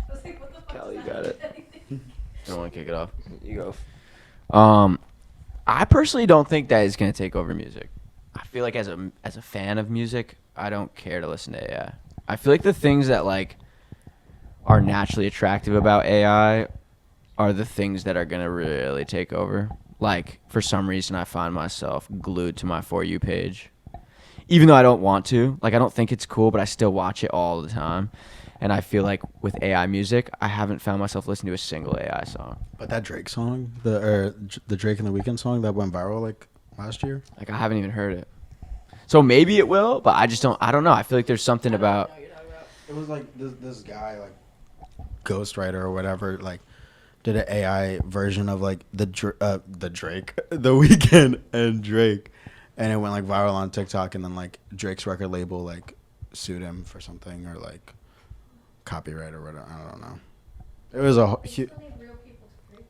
I was like, what the fuck? Cal, does you that got it. mean? I don't want to kick it off. You go. I personally don't think that is gonna take over music. I feel like as a fan of music, I don't care to listen to AI. I feel like the things that like are naturally attractive about AI are the things that are gonna really take over. Like for some reason, I find myself glued to my For You page, even though I don't want to. Like I don't think it's cool, but I still watch it all the time. And I feel like with AI music, I haven't found myself listening to a single AI song. But that Drake song, the Drake and the Weeknd song that went viral like last year. Like I haven't even heard it. So maybe it will, but I don't know. I feel like there's something about It was like this guy like ghostwriter or whatever like did an AI version of like the Drake, the Weeknd and Drake, and it went like viral on TikTok, and then like Drake's record label like sued him for something or like copyright or whatever. I don't know. It was a They still need real people to create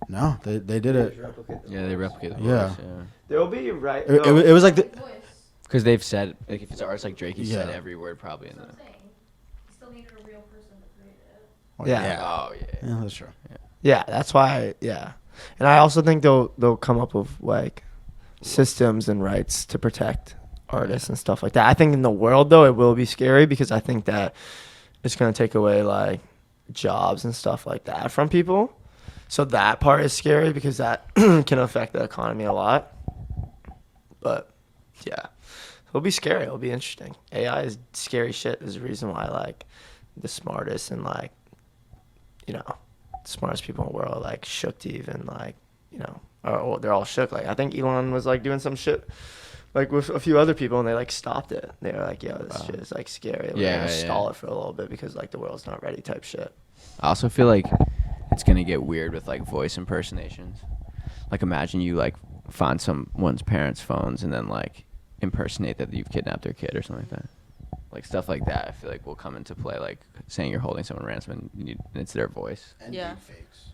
that. no. They did it. yeah, they replicate the Yeah. voice, yeah. There'll be right. It was like the. Voice. Because they've said like if it's artists like Drake, he said Yeah. every word probably in That's the. what I'm saying. You still needed a real person to create it. Oh, Yeah. yeah. Oh yeah. Yeah, that's true. Yeah, that's why. Yeah, and I also think they'll come up with like systems and rights to protect artists and stuff like that. I think in the world though, it will be scary because I think that it's gonna take away like jobs and stuff like that from people. So that part is scary because that can affect the economy a lot. But yeah, it'll be scary. It'll be interesting. AI is scary shit. There's a reason why like the smartest and like smartest people in the world like shook to even like or they're all shook. Like I think Elon was like doing some shit like with a few other people, and they like stopped it. They were like, "Yo, this shit is like scary. We're Yeah, gonna yeah. stall it for a little bit because like the world's not ready." Type shit. I also feel like it's gonna get weird with like voice impersonations. Like imagine you like find someone's parents' phones and then like impersonate that you've kidnapped their kid or something like that. Like stuff like that, I feel like will come into play. Like saying you're holding someone ransom and it's their voice. And Yeah. deepfakes.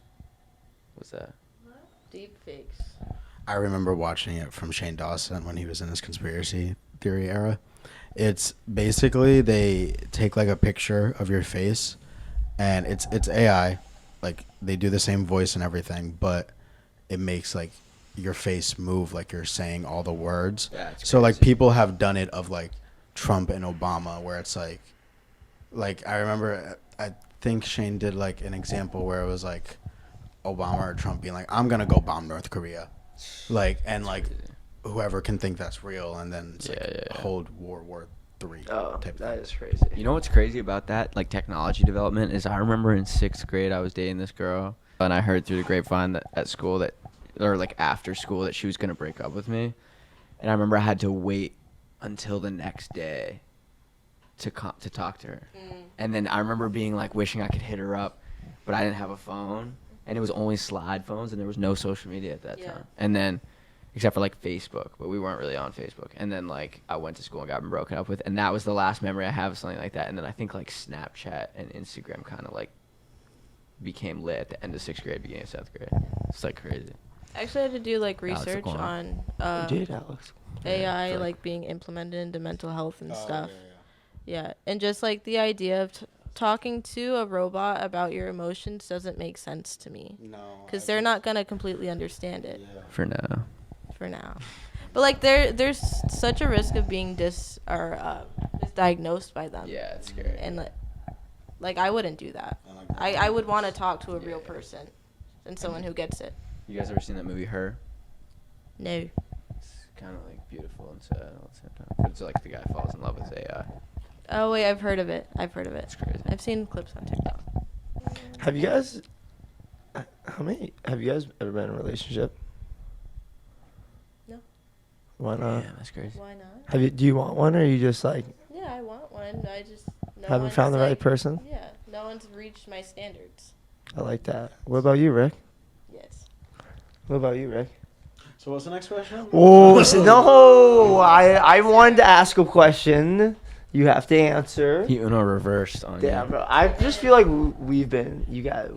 What's that? Deep fakes. I remember watching it from Shane Dawson when he was in his conspiracy theory era. It's basically they take like a picture of your face, and it's AI. Like they do the same voice and everything, but it makes like your face move like you're saying all the words. Yeah, it's so like crazy. people have done it of like Trump and Obama, where it's like I remember I think Shane did like an example where it was like Obama or Trump being like, "I'm gonna go bomb North Korea," like and like whoever can think that's real, and then it's like Yeah. hold World War III Oh, type that thing. is crazy. You know what's crazy about that, like technology development, is I remember in 6th grade I was dating this girl, and I heard through the grapevine that at school that, or like after school, that she was gonna break up with me, and I remember I had to wait until the next day to talk to her, and then I remember being like wishing I could hit her up, but I didn't have a phone, and it was only slide phones, and there was no social media at that Yeah. time, and then. Except for like Facebook, but we weren't really on Facebook. And then like I went to school and got broken up with, and that was the last memory I have of something like that. And then I think like Snapchat and Instagram kind of like became lit at the end of 6th grade, beginning of 7th grade. It's like crazy. I actually had to do like Alex research O'Connor. on You did, Alex. AI Yeah, like being implemented into mental health and stuff. Yeah. Yeah, and just like the idea of talking to a robot about your emotions doesn't make sense to me, No, because they're not gonna completely understand it For now. for now. But like there's such a risk of being misdiagnosed by them. Yeah, it's scary. And like I wouldn't do that. I would want to talk to a real person than someone who gets it. You guys ever seen that movie Her? No. It's kind of like beautiful and sad all at the same time. But it's like the guy falls in love with AI. Oh wait, I've heard of it. It's crazy. I've seen clips on TikTok. Have you guys? Have you guys ever been in a relationship? No. Why not? That's crazy. Why not? Do you want one, or are you just like Yeah, I want one. I just haven't found the right person? Yeah, no one's reached my standards. I like that. What about you, Rick? Yes. What about you, Rick? So what's the next question? Oh no! I wanted to ask a question. You have to answer. He Uno reversed on Yeah, you. bro. I just feel like we I caught you guys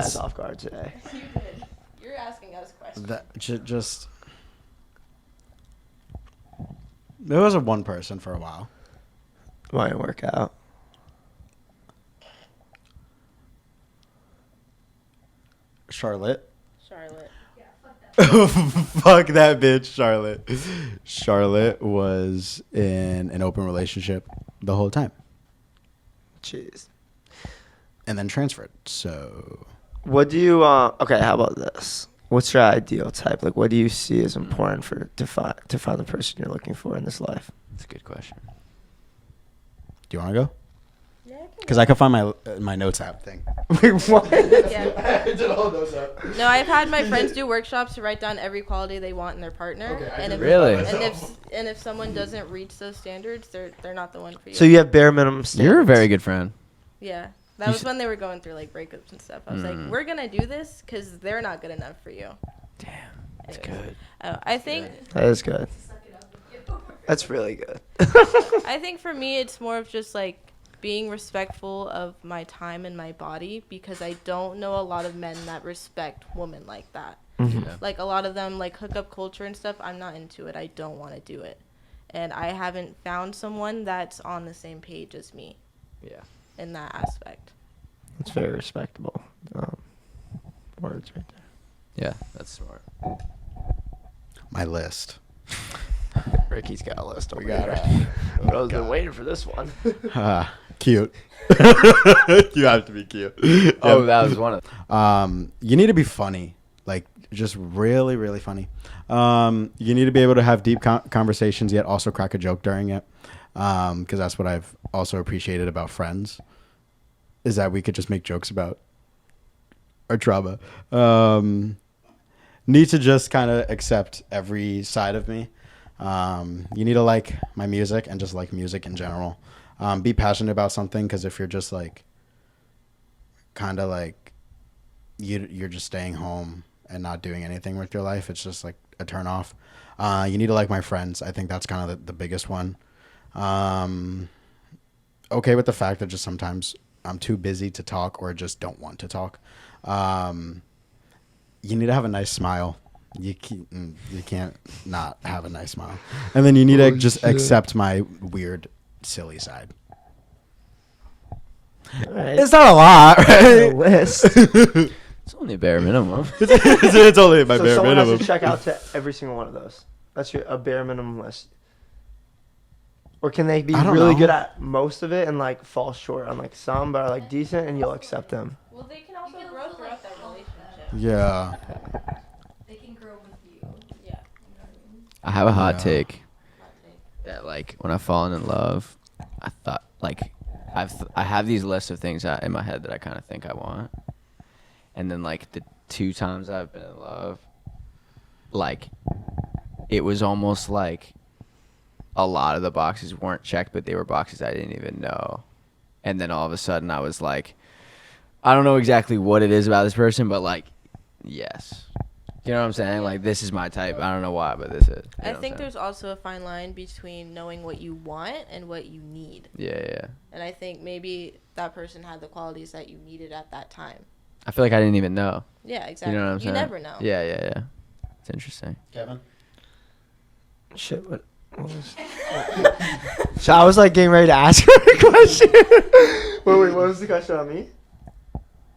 just- off guard today. You did. You're asking us questions. That just there was a one person for a while. Why didn't work out? Charlotte. Charlotte. Fuck that bitch, Charlotte. Charlotte was in an open relationship the whole time Jeez. and then transferred. So What do you? Okay, how about this? What's your ideal type? Like, what do you see as important to find the person you're looking for in this life? That's a good question. do you want to go? Yeah, Because I can find my notes app thing. Wait, what? Yeah. I did all those up. No, I've had my friends do workshops to write down every quality they want in their partner. Okay, I and did if, Really? and if someone doesn't reach those standards, they're not the one for you. So you have bare minimum standards. You're a very good friend. Yeah. That You was when they were going through like breakups and stuff. I was like, we're gonna do this because they're not good enough for you. Damn, that's Anyways. good. I think That is good. Suck it up and get over it. That's really good. I think for me it's more of just like being respectful of my time and my body, because I don't know a lot of men that respect women like that. Yeah. Like a lot of them like hookup culture and stuff, I'm not into it. I don't want to do it. And I haven't found someone that's on the same page as me Yeah. in that aspect. It's very respectable. Words right there. Yeah, that's smart. My list. Ricky's got a list. We got it. I've been waiting for this one. Cute. You have to be cute. Oh, that was one of You need to be funny, like just really, really funny. You need to be able to have deep conversations, yet also crack a joke during it. Because that's what I've also appreciated about Friends, is that we could just make jokes about our trauma. Need to just kind of accept every side of me. You need to like my music and just like music in general. Be passionate about something, because if you're just like kind of like you're just staying home and not doing anything with your life, it's just like a turn off. You need to like my friends. I think that's kind of the biggest one. Okay with the fact that just sometimes I'm too busy to talk or just don't want to talk. You need to have a nice smile. You can't not have a nice smile. And then you need to just accept my weird, silly side. All right. It's not a lot, The right? list. It's only bare minimum. It's only my So bare someone minimum. has to check out to every single one of those. That's a bare minimum list. Or can they be I don't really know. good at most of it and like fall short on like some, but are like decent, and you'll accept them? Well, they can also can grow also, throughout like, that fall. relationship. Yeah. They can grow with you. Yeah. You know what I mean? I have a hot Yeah. take Hot take. that like when I've fallen in love, I thought like I have these lists of things in my head that I kind of think I want, and then like the 2 times I've been in love, like it was almost like a lot of the boxes weren't checked, but they were boxes I didn't even know. And then all of a sudden I was like, I don't know exactly what it is about this person, but like, yes. You know what I'm saying? Like, this is my type. I don't know why, but this is. You know I what think I'm saying? there's also a fine line between knowing what you want and what you need. Yeah. And I think maybe that person had the qualities that you needed at that time. I feel like I didn't even know. Yeah, exactly. You know what I'm saying? never know. Yeah. It's interesting. Kevin? Shit, what was... So I was like getting ready to ask her a question. wait, what was the question on me?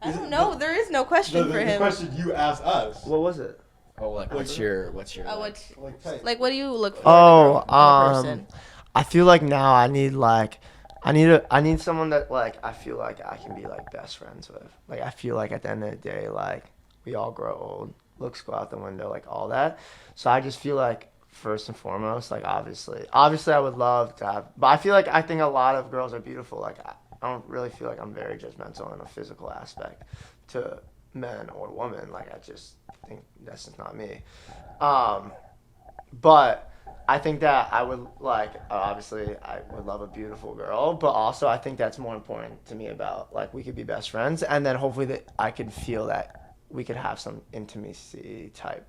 I don't know. There is no question for him. question you asked us. What was it? Oh, like, what's your Oh, like, what's like? What do you look for? Oh, in a person? I feel like now I need someone that like I feel like I can be like best friends with. Like I feel like at the end of the day, like we all grow old, looks go out the window, like all that. So I just feel like first and foremost, like obviously I would love to have, but I think a lot of girls are beautiful. Like I don't really feel like I'm very judgmental in a physical aspect to men or women. Like I just think that's just not me. But I think that I would like, obviously I would love a beautiful girl, but also I think that's more important to me about like we could be best friends, and then hopefully that I could feel that we could have some intimacy type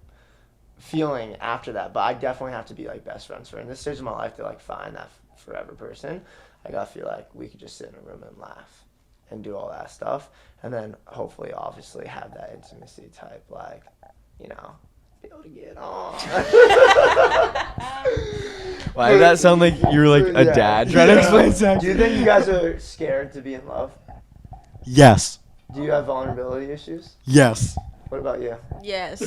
feeling after that. But I definitely have to be like best friends for in this stage of my life to like find that forever person. I gotta feel like we could just sit in a room and laugh and do all that stuff, and then hopefully obviously have that intimacy type, like, you know, be able to get on. why did that sound like you were like a Yeah. dad trying to explain sex? Do you think you guys are scared to be in love? Yes. Do you have vulnerability issues? Yes. What about you? Yes.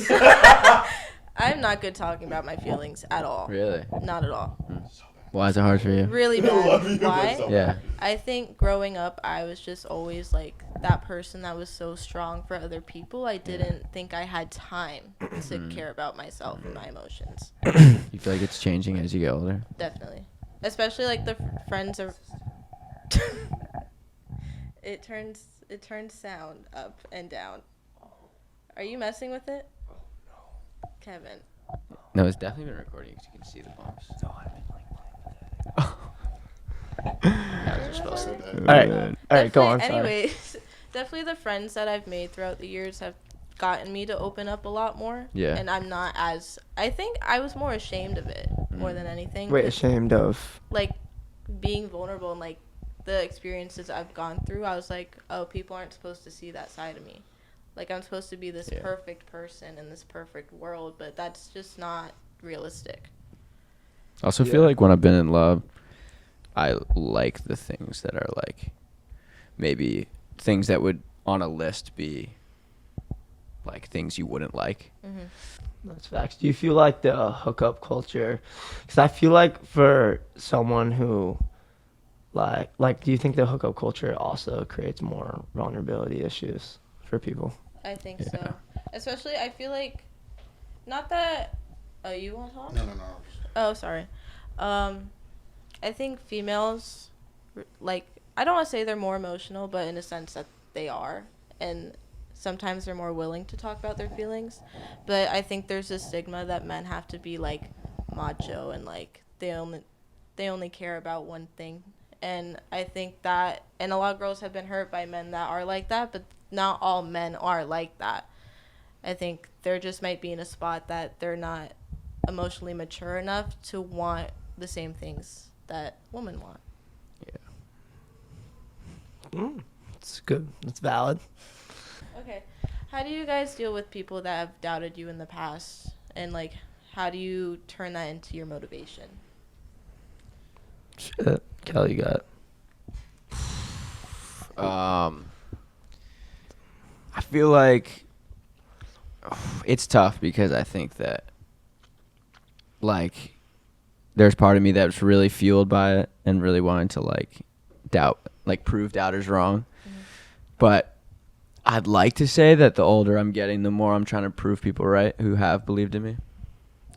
I'm not good talking about my feelings at all. Really? Not at all. Why is it hard for you? Really bad. Why? Yeah. I think growing up, I was just always like that person that was so strong for other people. I didn't think I had time to care about myself and my emotions. You feel like it's changing as you get older? Definitely. Especially like the friends are. It turns sound up and down. Are you messing with it? Oh no. Kevin. No, it's definitely been recording because you can see the bumps. All right, go on. Definitely- Sorry. Anyways, definitely the friends that I've made throughout the years have gotten me to open up a lot more. Yeah. And I'm not as. I think I was more ashamed of it more than anything. Wait, 'cause, ashamed of? like being vulnerable and like the experiences I've gone through. I was like, oh, people aren't supposed to see that side of me. Like I'm supposed to be this Yeah. perfect person in this perfect world, but that's just not realistic. I also feel like when I've been in love, I like the things that are like maybe things that would on a list be like things you wouldn't like. That's facts. Do you feel like the hookup culture? Because I feel like for someone who, like, do you think the hookup culture also creates more vulnerability issues for people? I think so. Especially, I feel like, not that. Oh, you want to talk? No. Oh, sorry. I think females, like, I don't want to say they're more emotional, but in a sense that they are. And sometimes they're more willing to talk about their feelings. But I think there's a stigma that men have to be, like, macho and like they only care about one thing. And I think that, and a lot of girls have been hurt by men that are like that, but not all men are like that. I think there just might be in a spot that they're not emotionally mature enough to want the same things that women want. It's good. It's valid. Okay. How do you guys deal with people that have doubted you in the past? And like, how do you turn that into your motivation? Shit. Kelly, you got it. I feel like it's tough because I think that like there's part of me that's really fueled by it and really wanting to like prove doubters wrong. But I'd like to say that the older I'm getting, the more I'm trying to prove people right who have believed in me.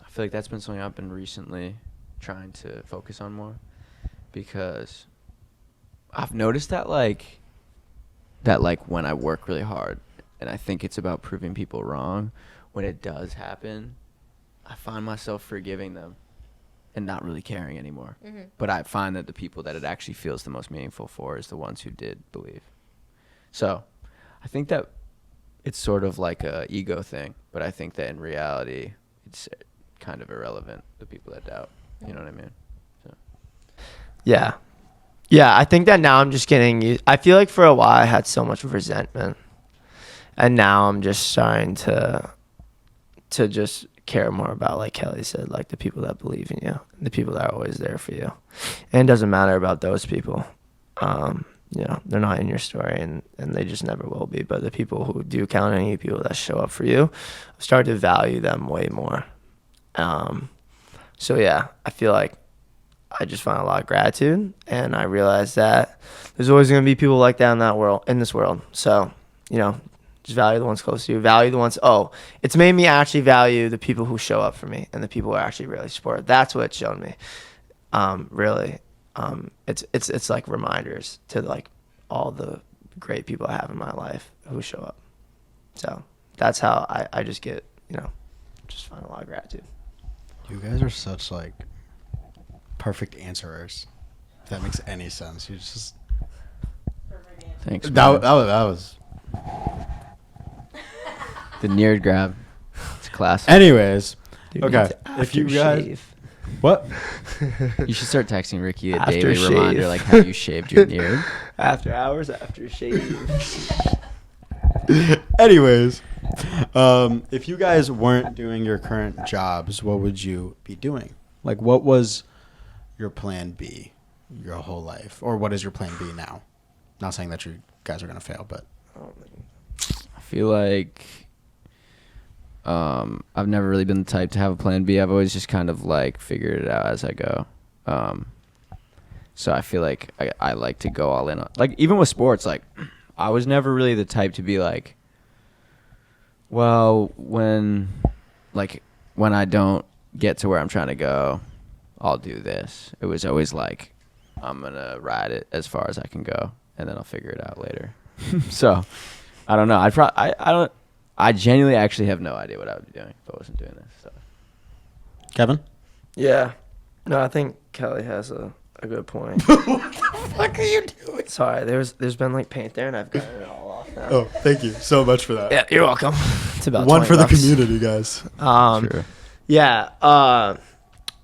I feel like that's been something I've been recently trying to focus on more, because I've noticed that like when I work really hard and I think it's about proving people wrong, when it does happen, I find myself forgiving them and not really caring anymore. But I find that the people that it actually feels the most meaningful for is the ones who did believe. So I think that it's sort of like a ego thing, but I think that in reality it's kind of irrelevant, the people that doubt. You know what I mean? So. Yeah. I think that now I'm just getting used. I feel like for a while I had so much resentment, and now I'm just starting to just care more about, like Kelly said, like the people that believe in you, the people that are always there for you. And it doesn't matter about those people. They're not in your story, and they just never will be. But the people who do count on you, people that show up for you, I've started to value them way more. So yeah, I feel like I just find a lot of gratitude, and I realize that there's always going to be people like that in this world. So, just value the ones close to you. Value the ones. Oh, it's made me actually value the people who show up for me and the people who are actually really supportive. That's what it's shown me. Really, it's like reminders to like all the great people I have in my life who show up. So that's how I just get, just find a lot of gratitude. You guys are such like perfect answerers. If that makes any sense. You just Thanks. that was The near grab. It's classic. anyways. Dude, Okay. it's If you guys aftershave. what? You should start texting Ricky a After daily shave. reminder, like, have you shaved your beard? After hours, after shave. Anyways, if you guys weren't doing your current jobs, what would you be doing? Like, what was your plan B your whole life? Or what is your plan B now? Not saying that you guys are going to fail, but. I feel like I've never really been the type to have a plan B. I've always just kind of, like, figured it out as I go. So I feel like I like to go all in on, like, even with sports, like, I was never really the type to be like, well, when I don't get to where I'm trying to go, I'll do this. It was always like, I'm going to ride it as far as I can go, and then I'll figure it out later. So, I don't know. I genuinely actually have no idea what I would be doing if I wasn't doing this. So. Kevin? Yeah. No, I think Kelly has a good point. What the fuck are you doing? Sorry, there's been like paint there, and I've gotten it all off now. Oh, thank you so much for that. Yeah, you're welcome. It's about One 20 for the bucks. community, guys. Sure. Yeah.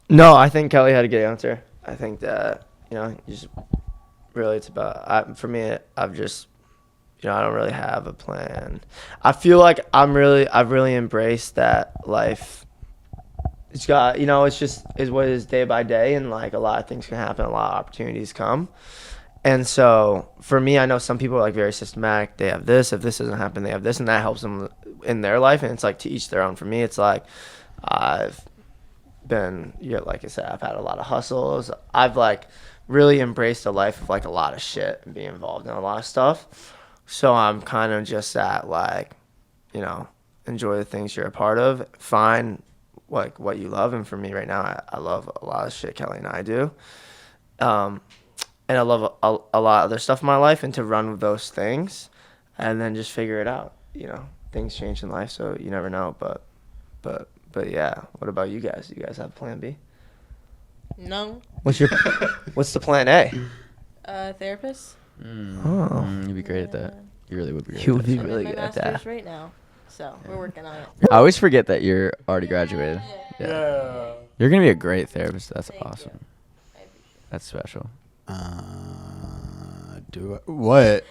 No, I think Kelly had a good answer. I think that, you just really, it's about, for me, I've just, I don't really have a plan. I feel like I've really embraced that life. It's got, it's just is what it is day by day, and like a lot of things can happen, a lot of opportunities come. And so for me, I know some people are like very systematic. They have this, if this doesn't happen, they have this, and that helps them in their life. And it's like to each their own. For me, it's like I've been, like I said, I've had a lot of hustles. I've like really embraced a life of like a lot of shit and being involved in a lot of stuff. So I'm kind of just at like, enjoy the things you're a part of. Find like what you love. And for me right now, I love a lot of shit Kelly and I do. And I love a lot of other stuff in my life, and to run with those things and then just figure it out. Things change in life, so you never know. But But yeah, what about you guys? You guys have plan B? No. What's the plan A? Therapist. You'd be great at that. You really would be great You at would that. be I'm really in my good at master's that. right now, so we're working on it. I always forget that you're already graduated. Yeah. You're going to be a great therapist. That's Thank you. awesome. I appreciate it. That's special. What?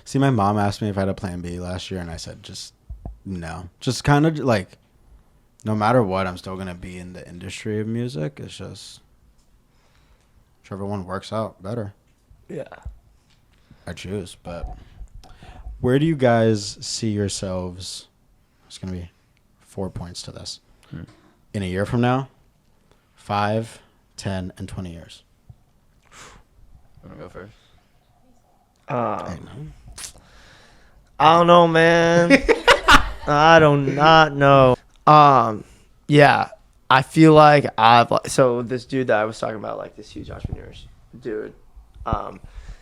See, my mom asked me if I had a plan B last year, and I said just no. Just kind of like, no matter what, I'm still gonna be in the industry of music. It's just whichever one works out better. Yeah. I choose. But where do you guys see yourselves? It's gonna be 4 points to this. In a year from now, 5, 10, and 20 years. Want to go first? I know. I don't know, man. I do not know. Yeah, I feel like so this dude that I was talking about, like this huge entrepreneurs dude,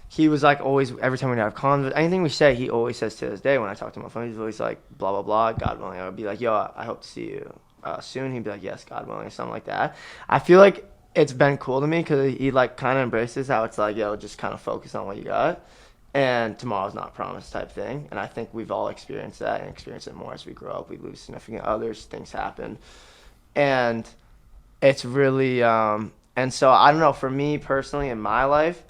he was like always, every time we have convos, anything we say, he always says to this day when I talk to him on the phone, he's always like, blah, blah, blah, God willing. I would be like, yo, I hope to see you soon. He'd be like, yes, God willing, or something like that. I feel like it's been cool to me because he like kind of embraces how it's like, yo, just kind of focus on what you got. And tomorrow's not promised type thing. And I think we've all experienced that and experience it more as we grow up. We lose significant others, things happen. And it's really, and so I don't know, for me personally in my life,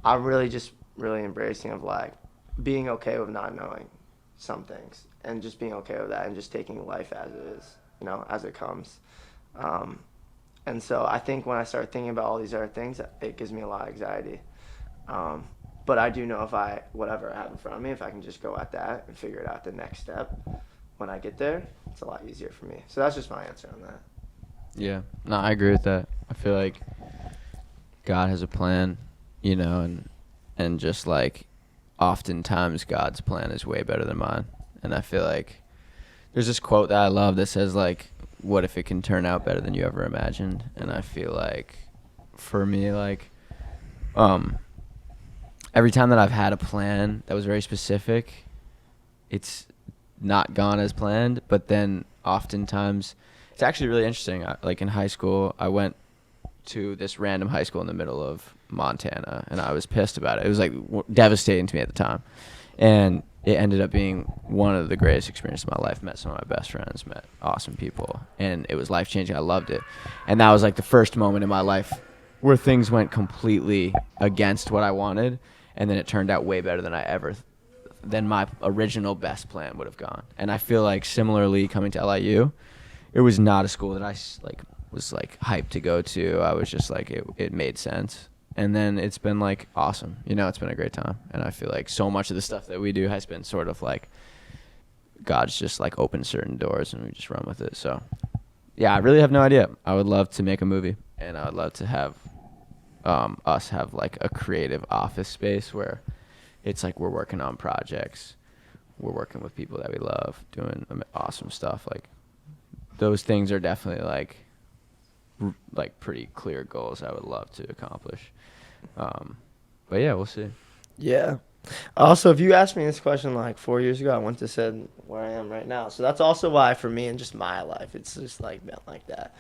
I'm really just really embracing of like being okay with not knowing some things and just being okay with that and just taking life as it is, you know, as it comes. And so I think when I start thinking about all these other things, it gives me a lot of anxiety. But I do know whatever I have in front of me, if I can just go at that and figure it out the next step when I get there, it's a lot easier for me. So that's just my answer on that. Yeah. No, I agree with that. I feel like God has a plan, you know, and just like oftentimes God's plan is way better than mine. And I feel like there's this quote that I love that says like, what if it can turn out better than you ever imagined? And I feel like for me, like, every time that I've had a plan that was very specific, it's not gone as planned. But then oftentimes, it's actually really interesting. Like in high school, I went to this random high school in the middle of Montana, and I was pissed about it. It was like devastating to me at the time. And it ended up being one of the greatest experiences of my life. Met some of my best friends, met awesome people, and it was life-changing. I loved it. And that was like the first moment in my life where things went completely against what I wanted. And then it turned out way better than my original best plan would have gone. And I feel like similarly coming to LIU, it was not a school that I was like hyped to go to. I was just like, it made sense. And then it's been like awesome. You know, it's been a great time. And I feel like so much of the stuff that we do has been sort of like God's just like opened certain doors and we just run with it. So yeah, I really have no idea. I would love to make a movie, and I would love to have us have like a creative office space where it's like we're working on projects, we're working with people that we love, doing awesome stuff. Like those things are definitely like pretty clear goals I would love to accomplish. But yeah, we'll see. Yeah. Also, if you asked me this question like 4 years ago, I wouldn't have said where I am right now. So that's also why for me and just my life, it's just like been like that.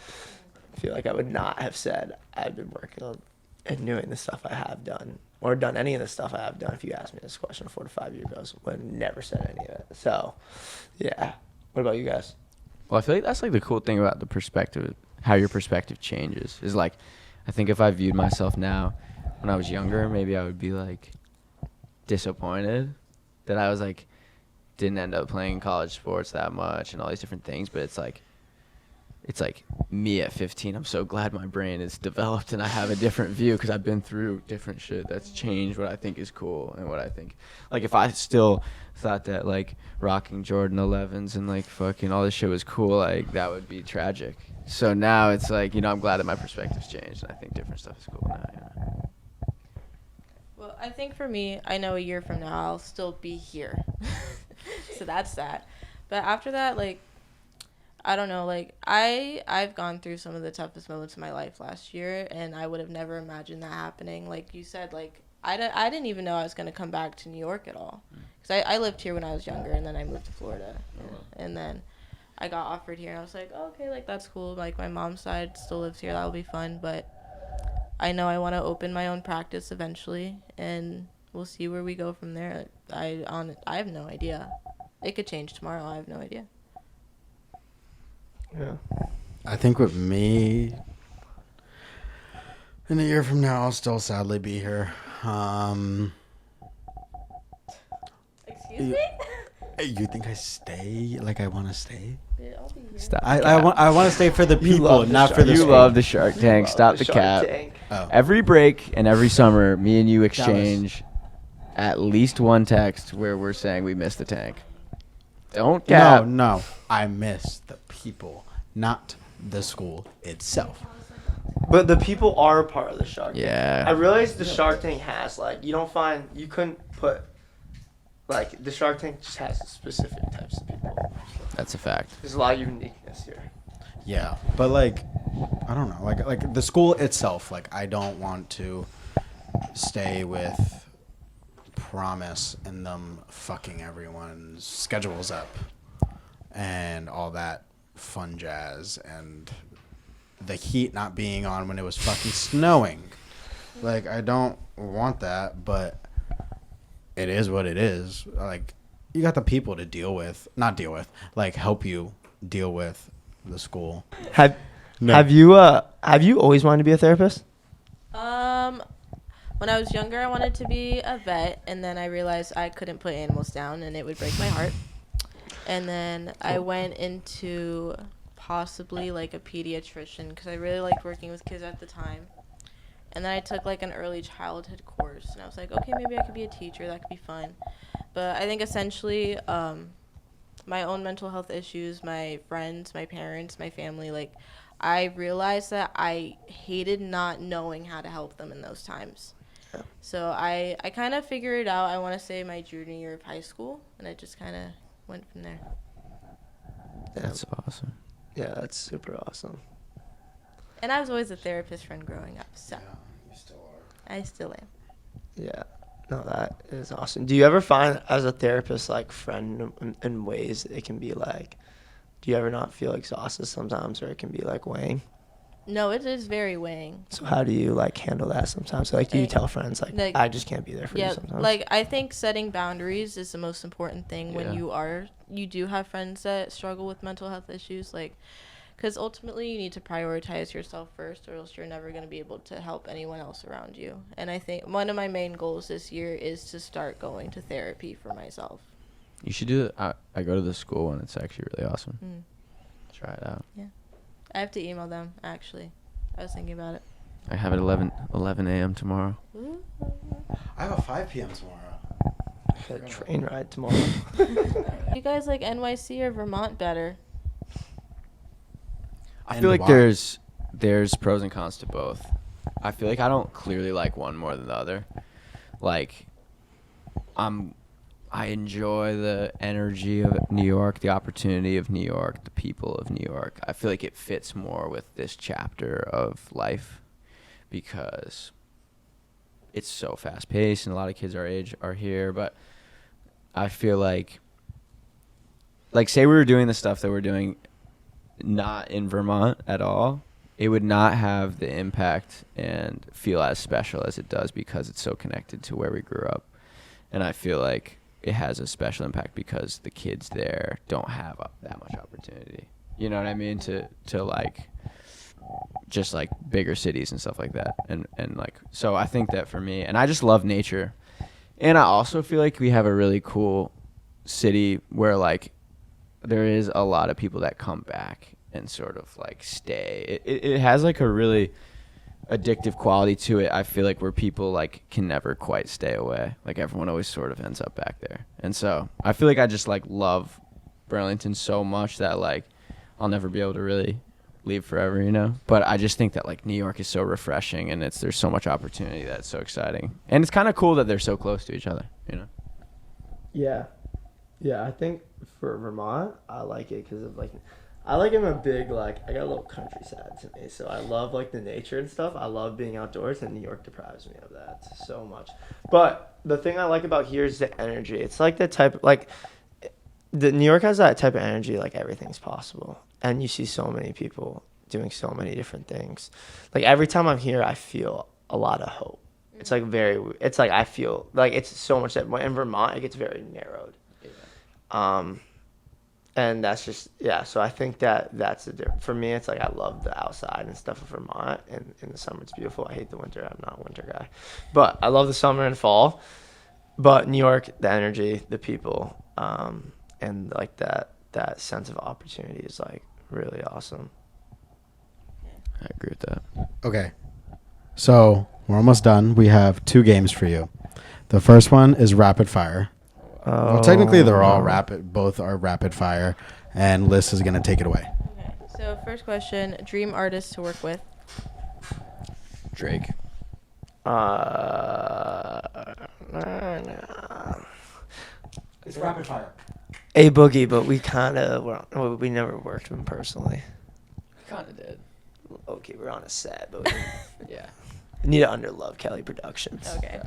I feel like I would not have said I've been working on and doing the stuff I have done or done any of the stuff I have done. If you asked me this question 4 to 5 years ago, I would have never said any of it. So, yeah. What about you guys? Well, I feel like that's like the cool thing about the perspective, how your perspective changes. Is like, I think if I viewed myself now, when I was younger, maybe I would be like disappointed that I was like didn't end up playing college sports that much and all these different things. But it's like me at 15. I'm so glad my brain is developed and I have a different view because I've been through different shit that's changed what I think is cool and what I think. Like if I still thought that like rocking Jordan 11s and like fucking all this shit was cool, like that would be tragic. So now it's like, you know, I'm glad that my perspective's changed and I think different stuff is cool now. Yeah. Well, I think for me, I know a year from now I'll still be here. So that's that. But after that, like, I don't know, like, I've gone through some of the toughest moments of my life last year, and I would have never imagined that happening. Like you said, like, I didn't even know I was going to come back to New York at all. Because I lived here when I was younger, and then I moved to Florida. And then I got offered here, and I was like, oh, okay, like, that's cool. Like, my mom's side still lives here. That'll be fun. But I know I want to open my own practice eventually, and we'll see where we go from there. I have no idea. It could change tomorrow. I have no idea. Yeah. I think with me, in a year from now, I'll still sadly be here. Excuse me? You think I stay? Like I want to stay? Yeah, I'll be here. Stop. I want to stay for the people, love the not for the You school. love the Shark Tank. Stop the cap. Oh. Every break and every summer, me and you exchange at least one text where we're saying we missed the tank. Don't cap. No. I miss the people, not the school itself. But the people are a part of the Shark Tank. Yeah. I realized the Shark Tank has, like, you couldn't put, like, the Shark Tank just has specific types of people. That's a fact. There's a lot of uniqueness here. Yeah, but like, I don't know, like the school itself. Like, I don't want to stay with Promise and them fucking everyone's schedules up and all that fun jazz and the heat not being on when it was fucking snowing. Like, I don't want that, but it is what it is. Like, you got the people to like help you deal with the school. Have you always wanted to be a therapist? When I was younger, I wanted to be a vet, and then I realized I couldn't put animals down, and it would break my heart. And then I went into possibly like a pediatrician because I really liked working with kids at the time. And then I took like an early childhood course, and I was like, okay, maybe I could be a teacher. That could be fun. But I think essentially my own mental health issues, my friends, my parents, my family, like, I realized that I hated not knowing how to help them in those times. Yeah. So I kind of figured it out, I want to say my junior year of high school, and it just kind of went from there. That's awesome. Yeah, that's super awesome. And I was always a therapist friend growing up, so. Yeah, you still are. I still am. Yeah. No, that is awesome. Do you ever find as a therapist, like, friend in ways it can be like, do you ever not feel exhausted sometimes, or it can be like weighing? No, it is very weighing. So how do you like handle that sometimes? So, like, do you tell friends like I just can't be there for you sometimes? Like, I think setting boundaries is the most important thing when Yeah. you do have friends that struggle with mental health issues, like, because ultimately you need to prioritize yourself first, or else you're never going to be able to help anyone else around you. And I think one of my main goals this year is to start going to therapy for myself. You should do it. I go to the school and it's actually really awesome. Try it out. Yeah. I have to email them, actually. I was thinking about it. I have it 11 a.m. tomorrow. Ooh. I have a 5 p.m. tomorrow. I got a train ride tomorrow. You guys like NYC or Vermont better? I feel like there's pros and cons to both. I feel like I don't clearly like one more than the other. Like, I enjoy the energy of New York, the opportunity of New York, the people of New York. I feel like it fits more with this chapter of life because it's so fast paced and a lot of kids our age are here. But I feel like say we were doing the stuff that we're doing not in Vermont at all, it would not have the impact and feel as special as it does because it's so connected to where we grew up. And I feel like it has a special impact because the kids there don't have that much opportunity. You know what I mean? To like, just like bigger cities and stuff like that. And like, so I think that for me, and I just love nature. And I also feel like we have a really cool city where like there is a lot of people that come back and sort of like stay. It has like a really addictive quality to it. I feel like where people like can never quite stay away. Like everyone always sort of ends up back there. And so I feel like I just like love Burlington so much that like I'll never be able to really leave forever, you know? But I just think that like New York is so refreshing and there's so much opportunity that's so exciting. And it's kind of cool that they're so close to each other, you know? Yeah. I think for Vermont, I like it because of like, I like I'm a big like I got a little countryside to me, so I love like the nature and stuff. I love being outdoors, and New York deprives me of that so much. But the thing I like about here is the energy. It's like the type like the New York has that type of energy, like everything's possible, and you see so many people doing so many different things. Like every time I'm here, I feel a lot of hope. It's like it's like I feel like it's so much that in Vermont it gets very narrowed. Yeah. And that's just so I think that's the difference. For me, it's like I love the outside and stuff of Vermont, and in the summer it's beautiful. I hate the winter. I'm not a winter guy, but I love the summer and fall. But New York, the energy, the people, and like that sense of opportunity is like really awesome. I agree with that. Okay. So we're almost done. We have 2 games for you. The first one is rapid fire. Well, technically, they're all rapid. Both are rapid fire, and Liz is gonna take it away. Okay. So first question: dream artist to work with. Drake. It's rapid fire. A Boogie, but we never worked with him personally. Kind of did. Okay, we're on a set, but Yeah. we need to under Love Kelly Productions. Okay.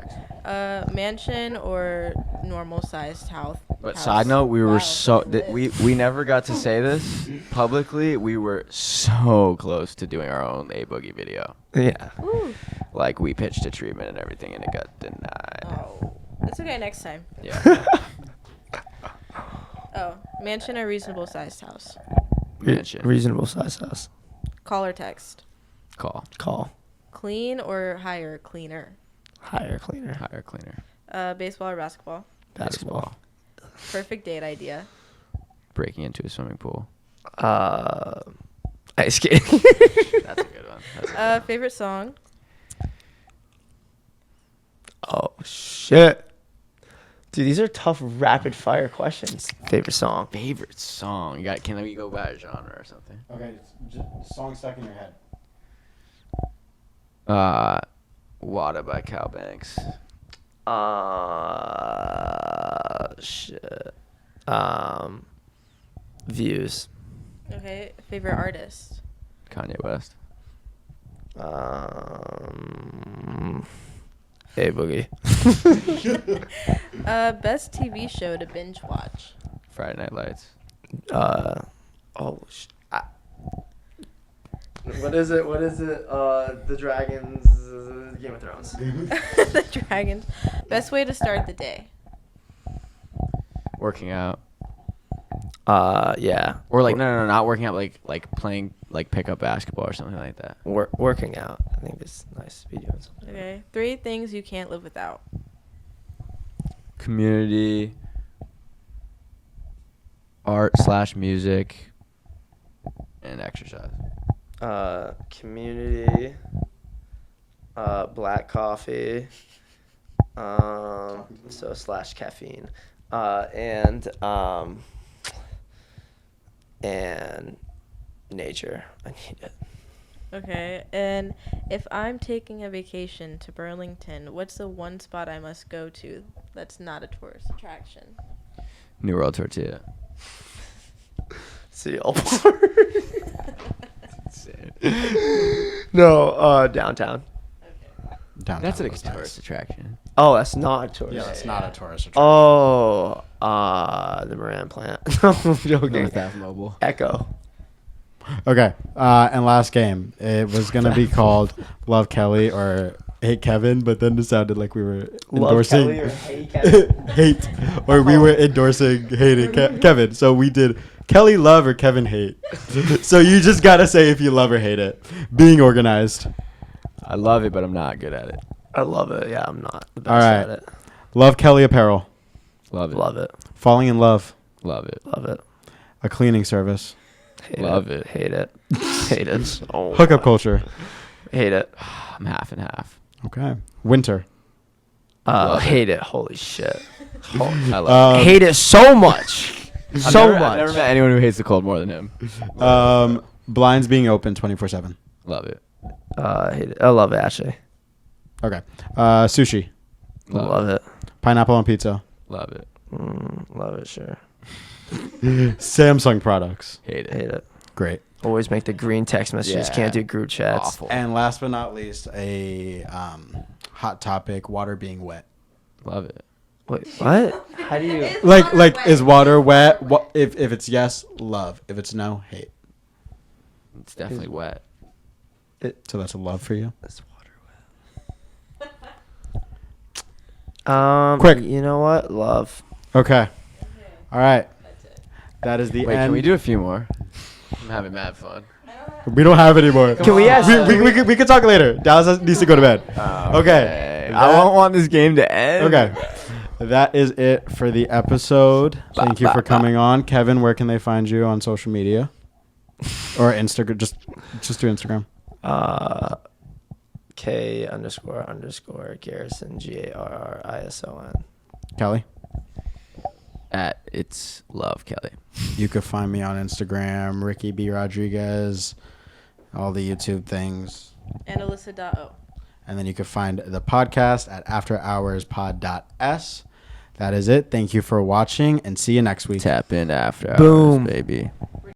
Mansion or normal sized house? But side note, we were Wow. we never got to say this publicly. We were so close to doing our own A Boogie video. Yeah. Ooh. Like we pitched a treatment and everything, and it got denied. Oh, it's okay. Next time. Yeah. Oh, mansion or reasonable sized house? Mansion. Reasonable size house. Call or text? Call. Clean or hire cleaner? Hire cleaner. Higher cleaner. Baseball or basketball? Basketball. Perfect date idea. Breaking into a swimming pool. Ice skating. That's a good one. Favorite song? Oh shit. Dude, these are tough rapid fire questions. Favorite song. Favorite song. You got? Can we go by a genre or something? Okay, just song stuck in your head. Wada by Cal Banks. Shit. Views. Okay. Favorite artist? Kanye West. A Boogie. Best TV show to binge watch? Friday Night Lights. What is it? The Dragons. Game of Thrones. The Dragons. Best way to start the day? Working out. Yeah. Or like no, not working out. Like playing like pickup basketball or something like that. Working out. I think it's nice to be doing something. Okay. 3 things you can't live without. Community. Art / music. And exercise. Community. Black coffee. So / caffeine. And nature. I need it. Okay. And if I'm taking a vacation to Burlington, what's the one spot I must go to that's not a tourist attraction? New World Tortilla. Seal Park. No, downtown. Downtown That's a was nice. tourist attraction. Oh, that's not a tourist. Yeah, it's not a tourist attraction. Oh, the Moran plant. No, I'm joking. North Ave Mobile. Echo. Okay, and last game. It was gonna be called Love Kelly or Hate Kevin, but then it sounded like we were Love endorsing Kelly or hate Kevin? hate, or we were endorsing hating Kevin. So we did Kelly love or Kevin hate. So you just gotta say if you love or hate it. Being organized. I love it, but I'm not good at it. I love it. Yeah, I'm not the best All right. at it. Love Kelly apparel. Love it. Love it. Falling in love. Love it. Love it. A cleaning service. Hate Love it. it. Hate it. Hate it. So Hookup much. culture. Hate it. I'm half and half. Okay. Winter. Love it. Hate it. Holy shit. I love it. Hate it so much. So much. I've never met anyone who hates the cold more than him. Blinds being open 24/7. Love it. Hate it. I love it, actually. Okay. Sushi. Love it. Pineapple on pizza. Love it. Love it, sure. Samsung products. Hate it. Hate it. Great. Always make the green text messages. Yeah. Can't do group chats. Awful. And last but not least, a hot topic: water being wet. Love it. Wait, what? How do you? Is Like water like wet? is water wet? What if it's yes, love. If it's no, hate. It's definitely wet. So that's a love for you. Is water wet? Quick. You know what? Love. Okay. All right. That is the Wait, end. can we do a few more? I'm having mad fun. We don't have any more. Can we ask- We can talk later. Dallas needs to go to bed. Okay. I don't want this game to end. Okay. That is it for the episode. Thank you for coming on. Kevin, where can they find you on social media? Or Instagram? Just do Instagram. K__Garrison Garrison. Kelly? At It's Love Kelly. You could find me on Instagram, Ricky B. Rodriguez, all the YouTube things. And Alyssa.o. And then you can find the podcast at afterhourspod.s. That is it. Thank you for watching and see you next week. Tap in after Boom. hours, baby.